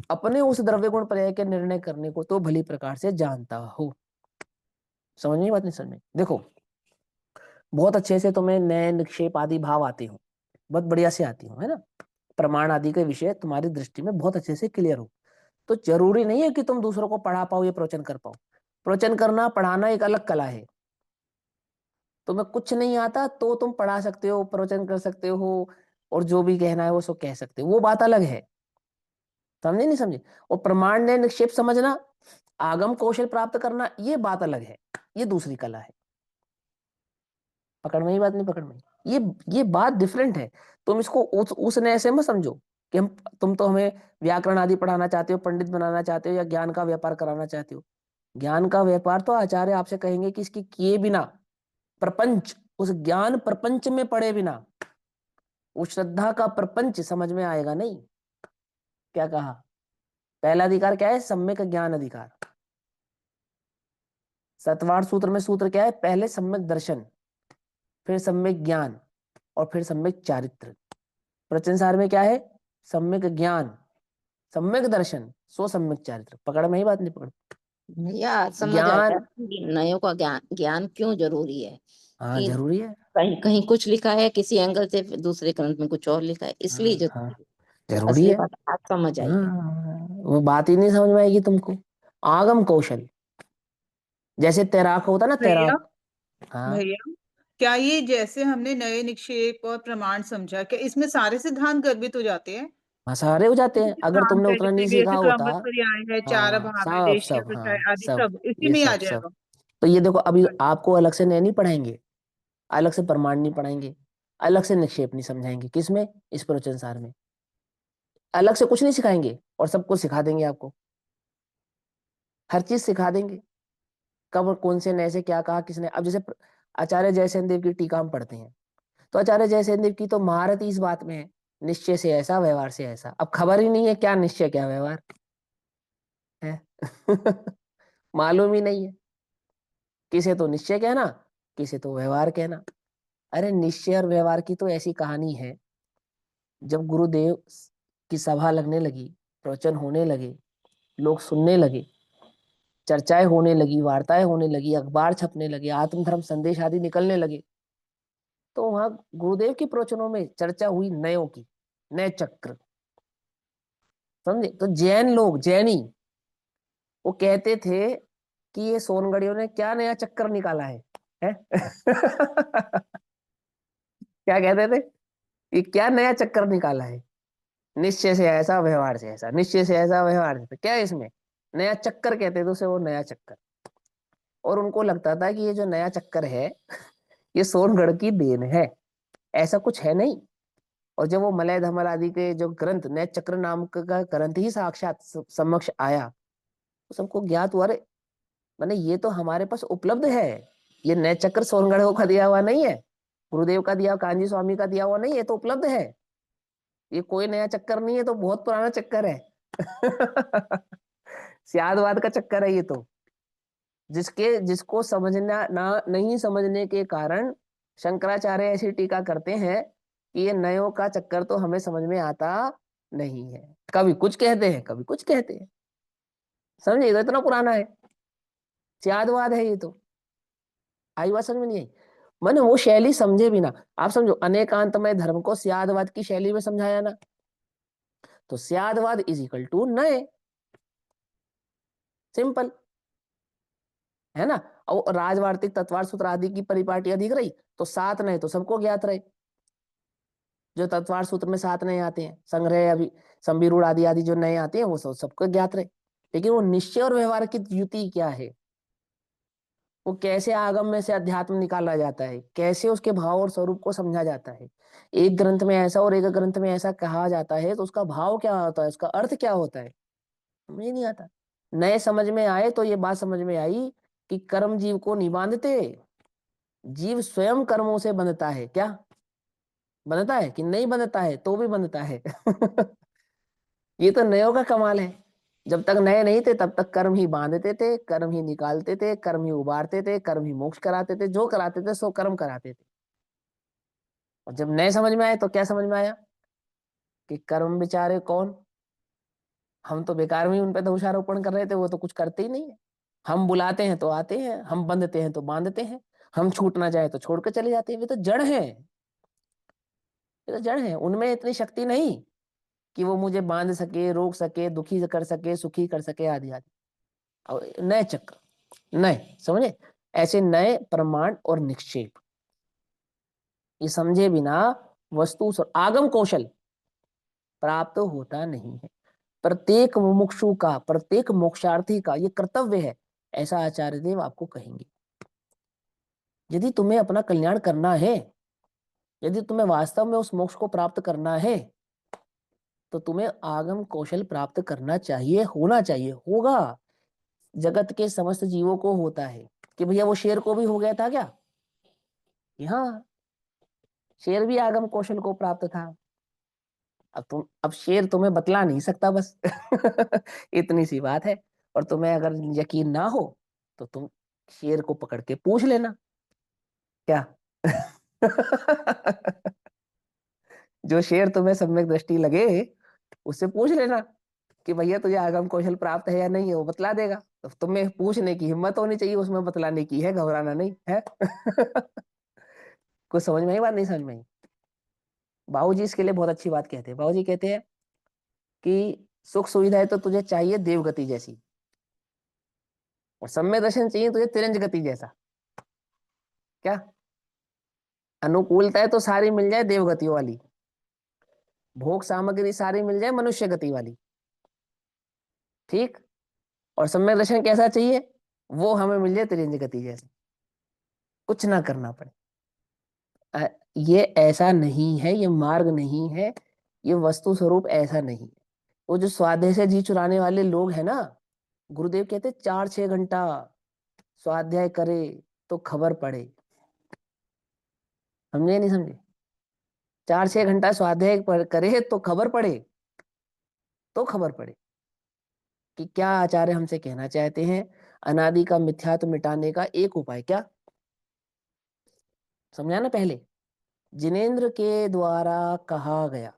अपने उस द्रव्य गुण पर्याय के निर्णय करने को तो भली प्रकार से जानता हो। समझ में बात? नहीं समझ में? देखो, बहुत अच्छे से तुम्हें नए निक्षेप आदि भाव आते हो, बहुत बढ़िया से आती हो, है ना। प्रमाण आदि के विषय तुम्हारी दृष्टि में बहुत अच्छे से क्लियर हो, तो जरूरी नहीं है कि तुम दूसरों को पढ़ा पाओ या प्रवचन कर पाओ। प्रवचन करना, पढ़ाना एक अलग कला है। तुम्हें कुछ नहीं आता तो तुम पढ़ा सकते हो, प्रवचन कर सकते हो, और जो भी कहना है वो सब कह सकते हो, वो बात अलग है। समझे नहीं समझे? और प्रमाण ने निक्षेप समझना, आगम कौशल प्राप्त करना, ये बात अलग है, ये दूसरी कला है। पकड़ में ही बात? नहीं पकड़ में? ये बात डिफरेंट है। तुम इसको उस नए से मत समझो कि तुम तो हमें व्याकरण आदि पढ़ाना चाहते हो, पंडित बनाना चाहते हो, या ज्ञान का व्यापार कराना चाहते हो। ज्ञान का व्यापार तो आचार्य आपसे कहेंगे कि इसकी किए बिना, प्रपंच, उस ज्ञान प्रपंच में पड़े बिना, उस श्रद्धा का प्रपंच समझ में आएगा नहीं। क्या कहा? पहला अधिकार क्या है? सम्यक ज्ञान अधिकार। सतवार सूत्र में सूत्र क्या है? पहले सम्यक दर्शन, फिर सम्यक ज्ञान, और फिर सम्यक चारित्र। प्रवचन सार में क्या है? सम्यक ज्ञान, सम्यक दर्शन, सो सम्यक चारित्र। पकड़ में ही बात? नहीं पकड़?
भैया समझ आ गया
ज्ञान,
कि नयों का ज्ञान ज्ञान क्यों जरूरी है।
हाँ
कि
जरूरी है।
कहीं कहीं कुछ लिखा है किसी एंगल से, फिर दूसरे ग्रंथ में कुछ और लिखा है, इसलिए
हाँ हाँ,
जरूरी है।
जरूरी
असली
है।
बात आज समझ आई है।
हाँ, वो बात ही नहीं समझ में आएगी तुमको। आगम कौशल, जैसे तैराक होता ना,
भैया
तैराक। हाँ
भैया क्या ये जैसे हमने नए निक्षेप और प्रमाण समझा, क्या इसमें सारे सिद्धांत गर्भित हो जाते हैं?
हाँ, सारे हो जाते हैं अगर
सिद्धांत
तुमने
है
उतना नहीं
जितने भी
सीखा
ऐसे
होता।
क्रमबद्ध पर्याय है, चार
हाँ,
भाव है,
सब
देशीय
सब,
प्रत्यय
हाँ
आदि,
सब,
सब इसी
ये
में ही आ
सब सब।
जाएगा।
तो ये देखो, अभी आपको अलग से नए नहीं पढ़ाएंगे, अलग से प्रमाण नहीं पढ़ाएंगे, अलग से निक्षेप नहीं समझाएंगे। किसमें? इस प्रवचन सार में। अलग से कुछ नहीं सिखाएंगे और सब कुछ सिखा देंगे आपको, हर चीज सिखा देंगे। कब और कौन से नए से क्या कहा किसने। अब जैसे आचार्य जयसेन देव की टीका हम पढ़ते हैं, तो आचार्य जयसेन देव की तो महारत ही इस बात में है, निश्चय से ऐसा, व्यवहार से ऐसा। अब खबर ही नहीं है क्या निश्चय क्या व्यवहार है। मालूम ही नहीं है। किसे तो निश्चय कहना, किसे तो व्यवहार कहना। अरे निश्चय और व्यवहार की तो ऐसी कहानी है, जब गुरुदेव की सभा लगने लगी, प्रवचन होने लगे, लोग सुनने लगे, चर्चाएं होने लगी, वार्ताएं होने लगी, अखबार छपने लगे, आत्मधर्म संदेश आदि निकलने लगे, तो वहां गुरुदेव के प्रवचनों में चर्चा हुई नयों की, नए चक्र। समझे? तो जैन लोग, जैनी, वो कहते थे कि ये सोनगढ़ियों ने क्या नया चक्कर निकाला है? क्या कहते थे? ये क्या नया चक्कर निकाला है? निश्चय से ऐसा, व्यवहार से ऐसा, निश्चय से ऐसा, व्यवहार से ऐसा। क्या है इसमें? नया चक्कर कहते थे उसे, वो नया चक्कर। और उनको लगता था कि ये जो नया चक्कर है ये सोनगढ़ की देन है, ऐसा कुछ है नहीं। और जब वो मलय धमल आदि के जो ग्रंथ, नए चक्र नाम का ग्रंथ ही साक्षात समक्ष आया, तो सबको ज्ञात हुआ, अरे मैंने ये तो हमारे पास उपलब्ध है। ये नए चक्र सोनगढ़ का दिया हुआ नहीं है, गुरुदेव का दिया, कांजी स्वामी का दिया हुआ नहीं, ये तो उपलब्ध है। ये कोई नया चक्कर नहीं है, तो बहुत पुराना चक्कर है। सियादवाद का चक्कर है ये तो। जिसको समझना ना नहीं समझने के कारण शंकराचार्य ऐसी टीका करते हैं कि ये नयों का चक्कर तो हमें समझ में आता नहीं है। कभी कुछ कहते हैं, कभी कुछ कहते हैं। समझे, ये तो इतना पुराना है, स्यादवाद है ये तो। आई बात समझ में नहीं आई? मैंने वो शैली समझे भी ना। आप समझो, अनेकांतमय धर्म को स्यादवाद की शैली में समझाया ना, तो स्यादवाद इज इक्वल टू नए, सिंपल है ना। और राजवार्तिक तत्वार सूत्र आदि की परिपाटी अधिक रही तो 7 नए तो सबको ज्ञात रहे। जो तत्वार सूत्र में 7 नए आते हैं, संग्रह अभी संविरूढ़ आदि आदि जो नए आते हैं वो सबको ज्ञात रहे। लेकिन वो निश्चय और व्यवहार की युति क्या है, वो कैसे आगम में से अध्यात्म निकाला जाता है, कैसे उसके भाव और स्वरूप को समझा जाता है। एक ग्रंथ में ऐसा और एक ग्रंथ में ऐसा कहा जाता है तो उसका भाव क्या होता है, उसका अर्थ क्या होता है, मुझे नहीं आता। नए समझ में आए तो ये बात समझ में आई कि कर्म जीव को नहीं बांधते, जीव स्वयं कर्मों से बंधता है। क्या बंधता है कि नहीं बंधता है? तो भी बंधता है। ये तो नयों का कमाल है। जब तक नए नहीं थे तब तक कर्म ही बांधते थे, कर्म ही निकालते थे, कर्म ही उबारते थे, कर्म ही मोक्ष कराते थे, जो कराते थे सो कर्म कराते थे। और जब नए समझ में आए तो क्या समझ में आया कि कर्म बेचारे कौन, हम तो बेकार में ही उन पे दोषारोपण कर रहे थे, वो तो कुछ करते ही नहीं है। हम बुलाते हैं तो आते हैं, हम बंधते हैं तो बांधते हैं, हम छूटना चाहे तो छोड़ कर चले जाते हैं। वे तो जड़ हैं, ये तो जड़ हैं, उनमें इतनी शक्ति नहीं कि वो मुझे बांध सके, रोक सके, दुखी कर सके, सुखी कर सके, आदि आदि। और नए चक्र, नए समझे, ऐसे नए प्रमाण और निक्षेप, ये समझे बिना वस्तु आगम कौशल प्राप्त होता नहीं है। प्रत्येक मुमुक्षु का, प्रत्येक मोक्षार्थी का ये कर्तव्य है, ऐसा आचार्य देव आपको कहेंगे। यदि तुम्हें अपना कल्याण करना है, यदि तुम्हें वास्तव में उस मोक्ष को प्राप्त करना है, तो तुम्हें आगम कौशल प्राप्त करना चाहिए, होना चाहिए, होगा। जगत के समस्त जीवों को होता है। कि भैया वो शेर को भी हो गया था क्या? कि हाँ, शेर भी आगम कौशल को प्राप्त था। अब शेर तुम्हें बतला नहीं सकता बस। इतनी सी बात है। और तुम्हें अगर यकीन ना हो तो तुम शेर को पकड़ के पूछ लेना। क्या? जो शेर तुम्हें सम्यक दृष्टि लगे उससे पूछ लेना कि भैया तुझे आगम कौशल प्राप्त है या नहीं है, वो बतला देगा। तो तुम्हें पूछने की हिम्मत होनी चाहिए, उसमें बतलाने की है, घबराना नहीं है। कुछ समझ में आई बात, नहीं समझ में आई? बाबूजी इसके लिए बहुत अच्छी बात कहते हैं। बाबूजी कहते हैं कि सुख सुविधा है तो तुझे चाहिए देवगति जैसी, और सम्यक दर्शन चाहिए तुझे तिरंज गति जैसा। क्या? अनुकूलता है तो सारी मिल जाए देवगतियों वाली, भोग सामग्री सारी मिल जाए मनुष्य गति वाली, ठीक। और सम्यक दर्शन कैसा चाहिए? वो हमें मिल जाए तिरंज गति जैसी, कुछ ना करना पड़े। ये ऐसा नहीं है, ये मार्ग नहीं है, ये वस्तु स्वरूप ऐसा नहीं है। वो जो स्वाध्याय से जी चुराने वाले लोग हैं ना, गुरुदेव कहते 4-6 घंटा स्वाध्याय करे तो खबर पड़े। समझे नहीं समझे? 4-6 घंटा स्वाध्याय करे तो खबर पड़े, तो खबर पड़े कि क्या आचार्य हमसे कहना चाहते हैं। अनादि का मिथ्यात्व मिटाने का एक उपाय क्या समझा ना पहले, जिनेन्द्र के द्वारा कहा गया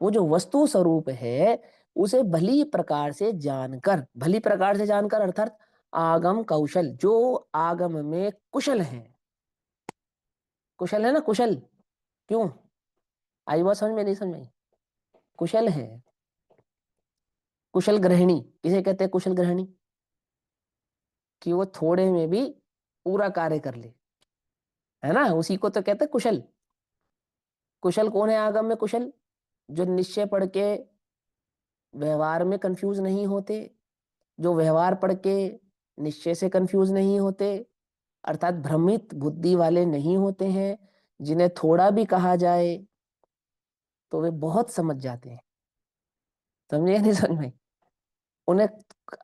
वो जो वस्तु स्वरूप है उसे भली प्रकार से जानकर, भली प्रकार से जानकर अर्थात आगम कौशल, जो आगम में कुशल है, कुशल है ना, कुशल। क्यों? आई बात समझ में नहीं समझ में? कुशल है, कुशल गृहिणी किसे कहते हैं? कुशल गृहिणी, कि वो थोड़े में भी पूरा कार्य कर ले, है ना, उसी को तो कहते हैं कुशल। कुशल कौन है आगम में? कुशल जो निश्चय पढ़ के व्यवहार में कंफ्यूज नहीं होते, जो व्यवहार पढ़ के निश्चय से कंफ्यूज नहीं होते, अर्थात भ्रमित बुद्धि वाले नहीं होते हैं, जिन्हें थोड़ा भी कहा जाए तो वे बहुत समझ जाते हैं। समझे नहीं समझ में? उन्हें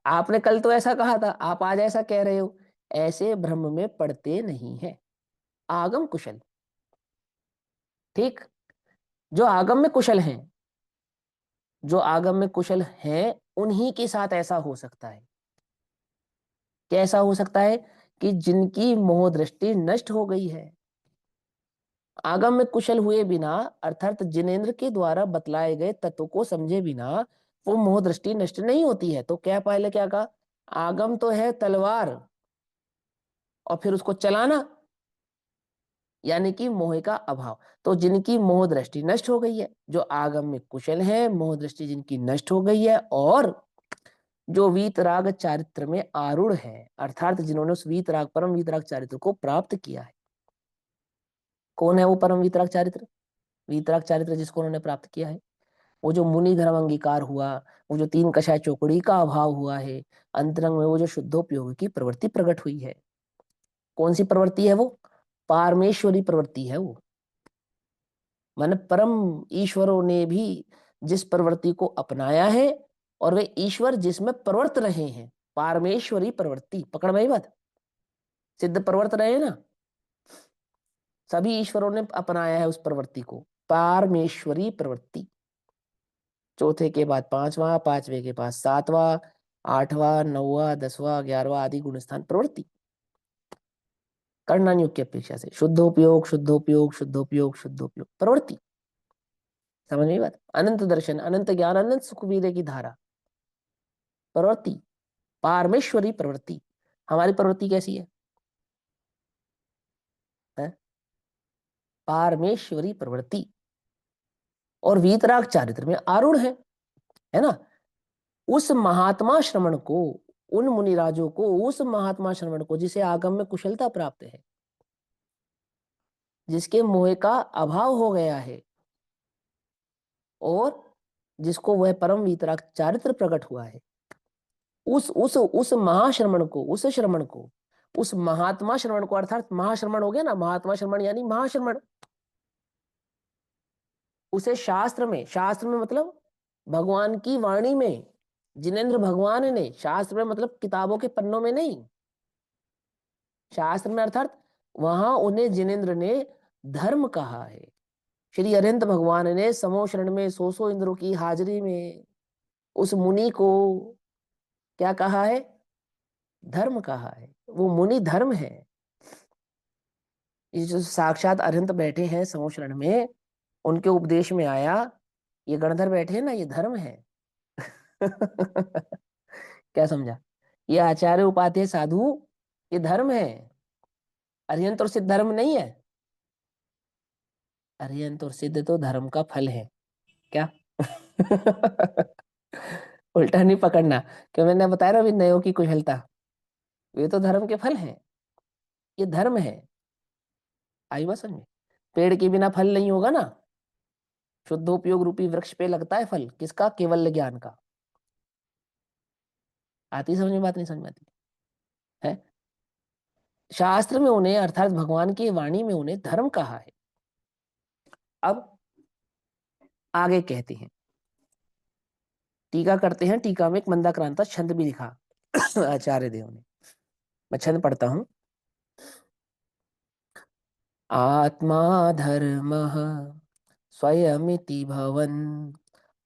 आपने कल तो ऐसा कहा था, आप आज ऐसा कह रहे हो, ऐसे भ्रम में पड़ते नहीं है। आगम कुशल, ठीक। जो आगम में कुशल हैं, जो आगम में कुशल हैं उन्हीं के साथ ऐसा हो सकता है। कैसा हो सकता है? कि जिनकी मोह दृष्टि नष्ट हो गई है, आगम में कुशल हुए बिना, अर्थात जिनेंद्र के द्वारा बतलाए गए तत्व को समझे बिना वो मोह दृष्टि नष्ट नहीं होती है। तो क्या पहले क्या कहा? आगम तो है तलवार, और फिर उसको चलाना, यानी कि मोह का अभाव। तो जिनकी मोह दृष्टि नष्ट हो गई है, जो आगम में कुशल है, मोह दृष्टि जिनकी नष्ट हो गई है, और जो वीतराग चारित्र में आरूढ़ है, अर्थात जिन्होंने उस वीतराग, परम वीतराग चारित्र को प्राप्त किया है। कौन है वो परम वीतराग चारित्र? वीतराग चारित्र जिसको उन्होंने प्राप्त किया है, वो जो मुनि धर्म अंगीकार हुआ, वो जो तीन कषाय चौकड़ी का अभाव हुआ है, अंतरंग में वो जो शुद्धोपयोग की प्रवृत्ति प्रकट हुई है। कौन सी प्रवृत्ति है वो? पारमेश्वरी प्रवृत्ति है वो। मन परम ईश्वरों ने भी जिस प्रवृत्ति को अपनाया है, और वे ईश्वर जिसमें प्रवर्त रहे हैं, पारमेश्वरी प्रवृत्ति। पकड़ में आई बात? सिद्ध प्रवर्त रहे हैं ना, सभी ईश्वरों ने अपनाया है उस प्रवृत्ति को, पारमेश्वरी प्रवृत्ति। चौथे के बाद पांचवा, पांचवे के बाद सातवां, आठवां, नौवां, 10वां, 11वां आदि गुणस्थान प्रवृत्ति। कर्णनायुग की अपेक्षा से शुद्धोपयोग, शुद्धोपयोग, शुद्धोपयोग, शुद्धोपयोग, प्रवृत्ति। समझ में बात? अनंत दर्शन, अनंत ज्ञान, अनंत सुख वीरे की धारा, प्रवृत्ति, पारमेश्वरी प्रवृत्ति। हमारी प्रवृत्ति कैसी है? पारमेश्वरी प्रवृत्ति, और वीतराग चारित्र में आरूढ़ है ना। उस महात्मा श्रवण को, उन मुनिराजों को, उस महात्मा श्रवण को जिसे आगम में कुशलता प्राप्त है, जिसके मोह का अभाव हो गया है, और जिसको वह परम वीतराग चारित्र प्रकट हुआ है, उस महाश्रमण को, उस श्रमण को, उस महात्मा श्रवण को, अर्थात महाश्रमण हो गया ना, महात्मा श्रमण यानी महाश्रमण, उसे शास्त्र में, शास्त्र में मतलब भगवान की वाणी में, जिनेंद्र भगवान ने, शास्त्र में मतलब किताबों के पन्नों में नहीं, शास्त्र में अर्थात वहां उन्हें जिनेंद्र ने धर्म कहा है। श्री अरिहंत भगवान ने समोशरण में 100 इंद्रों की हाजिरी में उस मुनि को क्या कहा है? धर्म कहा है। वो मुनि धर्म है। ये जो साक्षात अरिहंत बैठे हैं समोशरण में, उनके उपदेश में आया, ये गणधर बैठे हैं ना, ये धर्म है। क्या समझा? ये आचार्य उपाध्याय साधु, ये धर्म है। अरिहंत और सिद्ध धर्म नहीं है। अरिहंत और सिद्ध तो धर्म का फल है। क्या? उल्टा नहीं पकड़ना, क्यों? मैंने बताया ना, विनयों की कुशलता, ये तो धर्म के फल हैं। ये धर्म है। आई बात समझ में? पेड़ के बिना फल नहीं होगा ना। शुद्धोपयोग रूपी वृक्ष पे लगता है फल, किसका? केवल ज्ञान का। आती समझ में बात? नहीं समझ में आती है? शास्त्र में उन्हें, अर्थात भगवान की वाणी में उन्हें धर्म कहा है। अब आगे कहते हैं, टीका करते हैं। टीका में एक मंदाक्रांता छंद भी लिखा आचार्य देव ने। मैं छंद पढ़ता हूं। आत्मा धर्मः स्वयमिति भवन्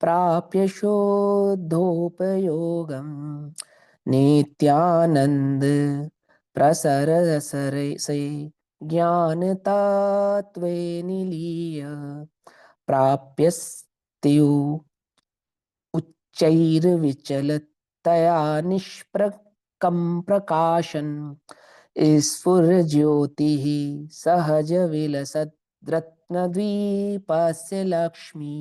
प्राप्य शुद्धोपयोगम् नित्यानंद प्रसरसरे से ज्ञान तत्वे निलीय प्राप्यस्त्यु उच्चैर्विचलतया निष्प्रकं प्रकाशन स्फुरज्योतिः सहज विलसद् रत्नद्वीपस्य लक्ष्मी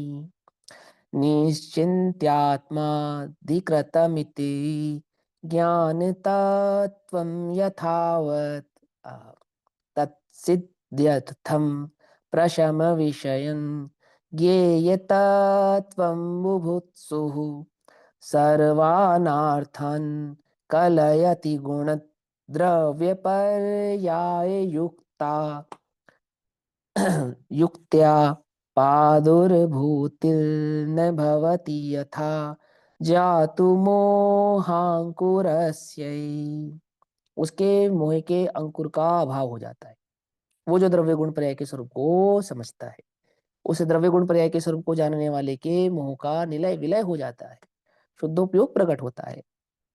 निश्चिन्त्यात्माधिकृतमिति ज्ञानतत्त्वं यथावत् तत्सिद्ध्यर्थं प्रशमविषयं ज्ञेयतत्त्वं बुभुत्सुः सर्वानार्थान् कलयति गुणद्रव्यपर्याययुक्ता युक्त्या पादुर्भूतिर्न भवति यथा जातु मोहांकुरस्य। उसके मोह के अंकुर का अभाव हो जाता है। वो जो द्रव्य गुण पर्याय के स्वरूप को समझता है, उस द्रव्य गुण पर्याय के स्वरूप को जानने वाले के मोह का निलय विलय हो जाता है, शुद्धोपयोग प्रकट होता है।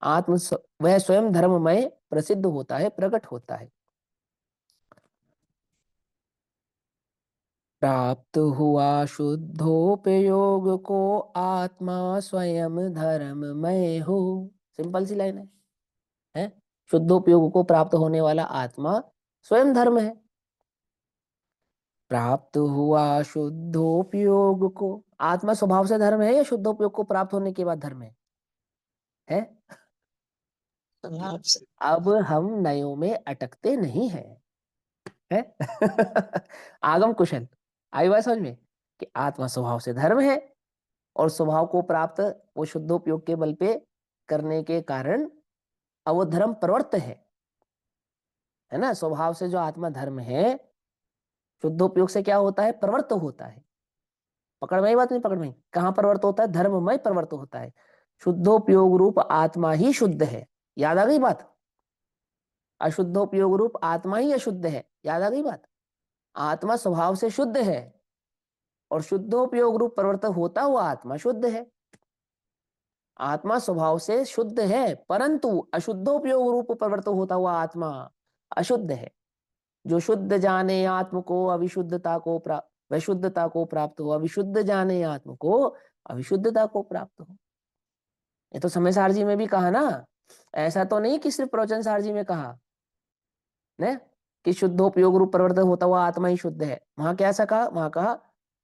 वह स्वयं धर्ममय प्रसिद्ध होता है, प्रकट होता है। प्राप्त हुआ शुद्धोपयोग को आत्मा स्वयं धर्ममय हो। सिंपल सी लाइन है? शुद्धोपयोग को प्राप्त होने वाला आत्मा स्वयं धर्म है। प्राप्त हुआ शुद्धोपयोग को, आत्मा स्वभाव से धर्म है या शुद्धोपयोग को प्राप्त होने के बाद धर्म है?
स्वभाव से।
अब हम नयों में अटकते नहीं है? आगम कुशल। आई बात समझ में कि आत्मा स्वभाव से धर्म है और स्वभाव को प्राप्त वो शुद्धोपयोग के बल पे करने के कारण अब वो धर्म प्रवृत्त है ना। स्वभाव से जो आत्मा धर्म है, शुद्धोपयोग से क्या होता है? प्रवृत्त होता है। पकड़ में आई बात नहीं? पकड़ में? कहाँ प्रवृत्त होता है? धर्ममय प्रवृत्त होता है। शुद्धोपयोग रूप आत्मा ही शुद्ध है। याद आ गई बात? अशुद्धोपयोग रूप आत्मा ही अशुद्ध है। याद आ गई बात? आत्मा स्वभाव से शुद्ध है और शुद्धोपयोग रूप प्रवृत्त होता हुआ आत्मा शुद्ध है। आत्मा स्वभाव से शुद्ध है परंतु अशुद्धोपयोग रूप प्रवृत्त होता हुआ आत्मा अशुद्ध है। जो शुद्ध जाने आत्म को अविशुद्धता को विशुद्धता को प्राप्त हो, अविशुद्ध जाने आत्म को अविशुद्धता को प्राप्त हो। ये तो समय सारजी में भी कहा ना, ऐसा तो नहीं कि सिर्फ प्रवचन सारजी में कहा ने कि शुद्धोपयोग रूप प्रवृत्त होता हुआ आत्मा ही शुद्ध है। वहां क्या ऐसा कहा? वहां कहा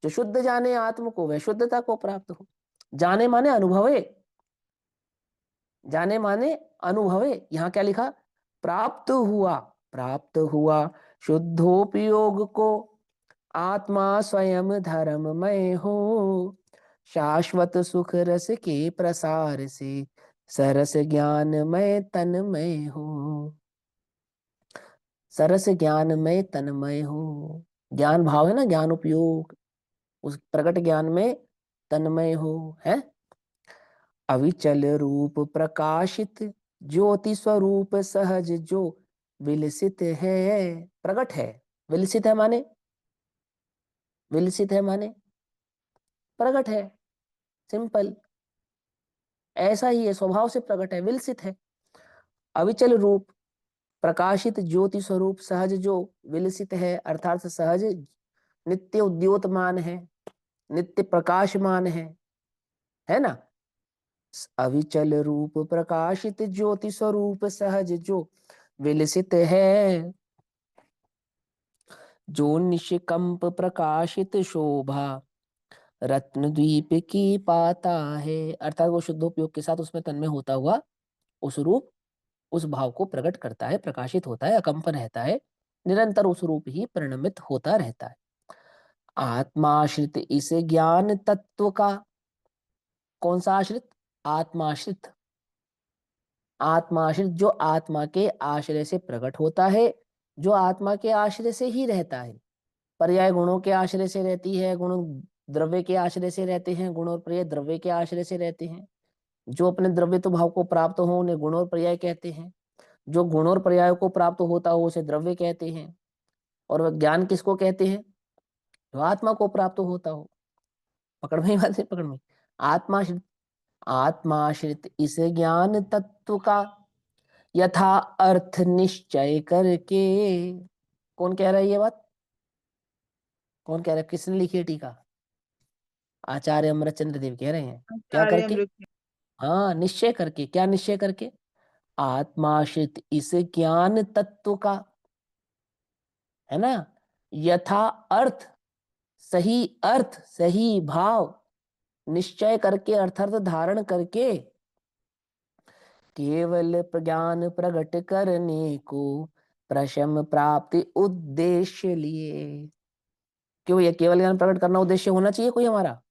जो शुद्ध जाने आत्म को वह शुद्धता को प्राप्त हो। जाने माने अनुभवे, जाने माने अनुभवे। यहाँ क्या लिखा? प्राप्त हुआ, प्राप्त हुआ शुद्धोपयोग को आत्मा स्वयं धर्ममय हो। शाश्वत सुख रस के प्रसार से सरस ज्ञानमय तन्मय हो। सरस ज्ञानमय तन्मय हो। ज्ञान भाव है ना, ज्ञान उपयोग, उस प्रकट ज्ञान में तन्मय हो। है अविचल रूप प्रकाशित ज्योति स्वरूप सहज जो विलसित है। प्रकट है, विलसित है माने, विलसित है माने प्रकट है। सिंपल, ऐसा ही है, स्वभाव से प्रकट है, विलसित है। अविचल रूप प्रकाशित ज्योति स्वरूप सहज जो विलसित है, अर्थात सहज नित्य उद्योतमान है, नित्य प्रकाशमान है ना। अविचल रूप प्रकाशित ज्योति स्वरूप सहज जो विलसित है। जो निष्कंप प्रकाशित शोभा रत्न द्वीप की पाता है, अर्थात वो शुद्धोपयोग के साथ उसमें तन्मय होता हुआ उस रूप, उस भाव को प्रकट करता है, प्रकाशित होता है, अकंप रहता है, निरंतर उस रूप ही परिणमित होता रहता है। आत्माश्रित इस ज्ञान तत्व का, कौन सा आश्रित? आत्माश्रित। आत्माश्रित जो आत्मा के आश्रय से प्रकट होता है, जो आत्मा के आश्रय से ही रहता है। पर्याय गुणों के आश्रय से रहती है, गुण द्रव्य के आश्रय से रहते हैं, गुण और पर्याय द्रव्य के आश्रय से रहते हैं। जो अपने द्रव्य तो भाव को प्राप्त हो उन्हें गुण और पर्याय कहते हैं। जो गुण और पर्याय को प्राप्त होता हो उसे द्रव्य कहते हैं। और वह ज्ञान किसको कहते हैं? जो आत्मा को प्राप्त होता हो। पकड़ में बात है? पकड़ में। आत्माश्रित, आत्माश्रित इस ज्ञान तत्व का यथा अर्थ निश्चय करके, कौन कह रहा है ये बात? कौन कह रहा है? किसने लिखी है टीका? आचार्य अमृतचंद्र देव कह रहे हैं। क्या
आचार्य
करके?
अमृत।
हाँ, निश्चय करके। क्या निश्चय करके? आत्माश्रित इस ज्ञान तत्व का, है ना, यथा अर्थ, सही अर्थ, सही भाव निश्चय करके, अर्थात धारण करके केवल ज्ञान प्रकट करने को प्रशम प्राप्ति उद्देश्य लिए। क्यों? ये केवल ज्ञान प्रकट करना उद्देश्य होना चाहिए कोई हमारा?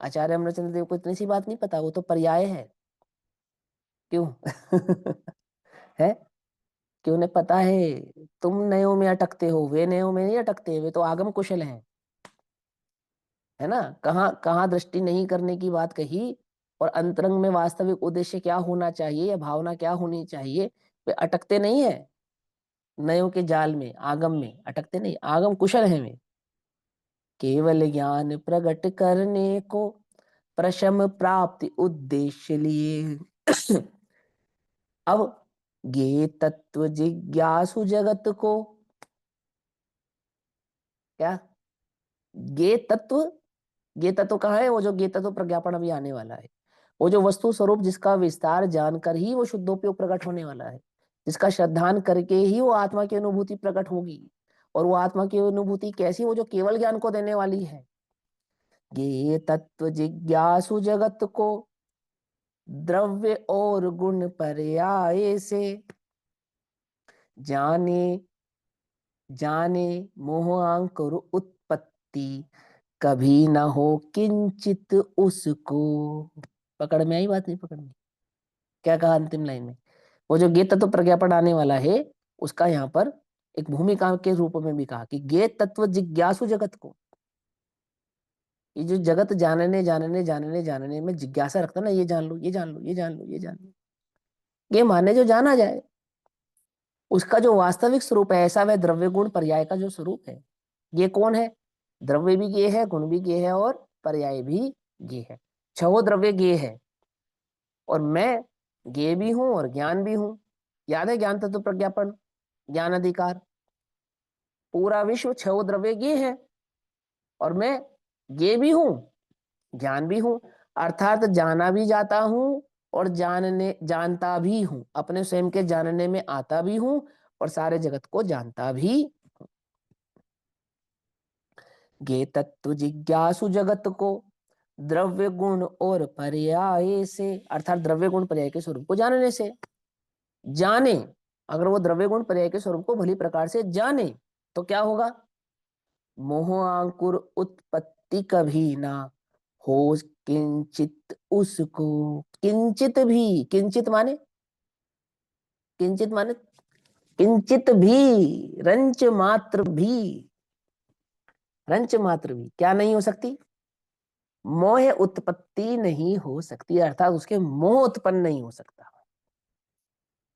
आचार्य अमरचंद्र देव को इतनी सी बात नहीं पता? वो तो पर्याय है। क्यों? है कि उन्हें पता है तुम नयों में अटकते हो, वे नयों में नहीं अटकते, वे तो आगम कुशल हैं। है ना। कहाँ कहाँ दृष्टि नहीं करने की बात कही और अंतरंग में वास्तविक उद्देश्य क्या होना चाहिए या भावना क्या होनी चाहिए, वे अटकते नहीं है। नयों के जाल में, आगम में अटकते नहीं, आगम कुशल है वे। केवल ज्ञान प्रकट करने को प्रशम प्राप्ति उद्देश्य लिए अब ज्ञेय तत्व जिज्ञासु जगत को, क्या ज्ञेय तत्व, ज्ञेय तत्व कहाँ है? वो जो ज्ञेय तत्व प्रज्ञापन अभी आने वाला है, वो जो वस्तु स्वरूप जिसका विस्तार जानकर ही वो शुद्धोपयोग प्रकट होने वाला है, जिसका श्रद्धान करके ही वो आत्मा की अनुभूति प्रकट होगी। और वो आत्मा की अनुभूति कैसी? वो जो केवल ज्ञान को देने वाली है। ज्ञेय तत्व जिज्ञासु जगत को द्रव्य और गुण पर्याय से जाने जाने मोहांकुर उत्पत्ति कभी न हो किंचित उसको। पकड़ में आई बात? नहीं पकड़ में? क्या कहा अंतिम लाइन में? वो जो ज्ञेय तत्व प्रज्ञापन आने वाला है उसका यहाँ पर एक भूमिका के रूप में भी कहा कि ज्ञेय तत्व जिज्ञासु जगत को, ये जो जगत जानने जानने जानने जानने में जिज्ञासा रखता है ना, ये जान लो, ये जान लो, ये जान लो, ये जान लो, ये माने जो जाना जाए, उसका जो वास्तविक स्वरूप है ऐसा वह द्रव्य गुण पर्याय का जो स्वरूप है। ये कौन है? द्रव्य भी ज्ञेय है, गुण भी ज्ञेय है और पर्याय भी ज्ञेय है। छह द्रव्य ज्ञेय है और मैं ज्ञेय भी हूं और ज्ञान भी हूं। याद है ज्ञान तत्व प्रज्ञापन, ज्ञान अधिकार, पूरा विश्व छह द्रव्य ज्ञेय है और मैं ज्ञेय भी हूं, ज्ञान भी हूं। अर्थात जाना भी जाता हूं और जानने जानता भी हूं, अपने स्वयं के जानने में आता भी हूं और सारे जगत को जानता भी। ज्ञेय तत्व जिज्ञासु जगत को द्रव्य गुण और पर्याय से, अर्थात द्रव्य गुण पर्याय के स्वरूप को जानने से जाने। अगर वो द्रव्य गुण पर्याय के स्वरूप को भली प्रकार से जाने तो क्या होगा? मोह अंकुर उत्पत्ति कभी ना हो किंचित उसको। किंचित भी, किंचित माने, किंचित माने किंचित भी, रंच मात्र भी, रंच मात्र भी क्या नहीं हो सकती? मोह उत्पत्ति नहीं हो सकती, अर्थात उसके मोह उत्पन्न नहीं हो सकता।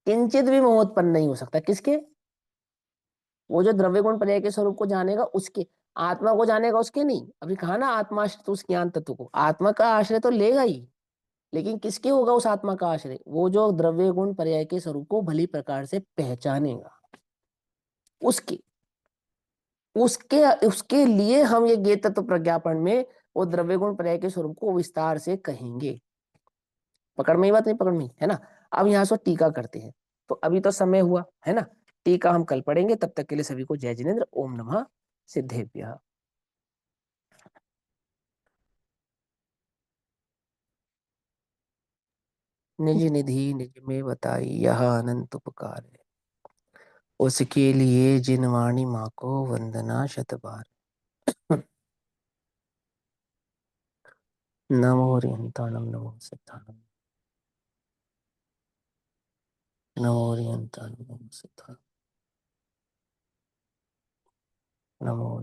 किंचित भी मोह उत्पन्न नहीं हो सकता। किसके? वो जो द्रव्य गुण पर्याय के स्वरूप को जानेगा उसके, आत्मा को जानेगा उसके नहीं। अभी कहा ना आत्माश्रित उस ज्ञान तत्व को, आत्मा का आश्रय तो लेगा ही, लेकिन किसके होगा उस आत्मा का आश्रय? वो जो द्रव्य गुण पर्याय के स्वरूप को भली प्रकार से पहचानेगा, उसके उसके उसके लिए हम ये ज्ञेय तत्व प्रज्ञापन में वो द्रव्य गुण पर्याय के स्वरूप को विस्तार से कहेंगे। पकड़ में ही बात? नहीं पकड़ में है ना? अब यहाँ से टीका करते हैं। तो अभी तो समय हुआ है ना, टीका हम कल पढ़ेंगे। तब तक के लिए सभी को जय जिनेन्द्र। ओम नमः सिद्धेभ्यः। निज निधि निज में बताई यह अनंत उपकार है, उसके लिए जिन वाणी माँ को वंदना शत बार। नमो हरिहंताणम नमो सिद्धाणम, नमो हरिहंताणम नमो सिद्धाणम, नमो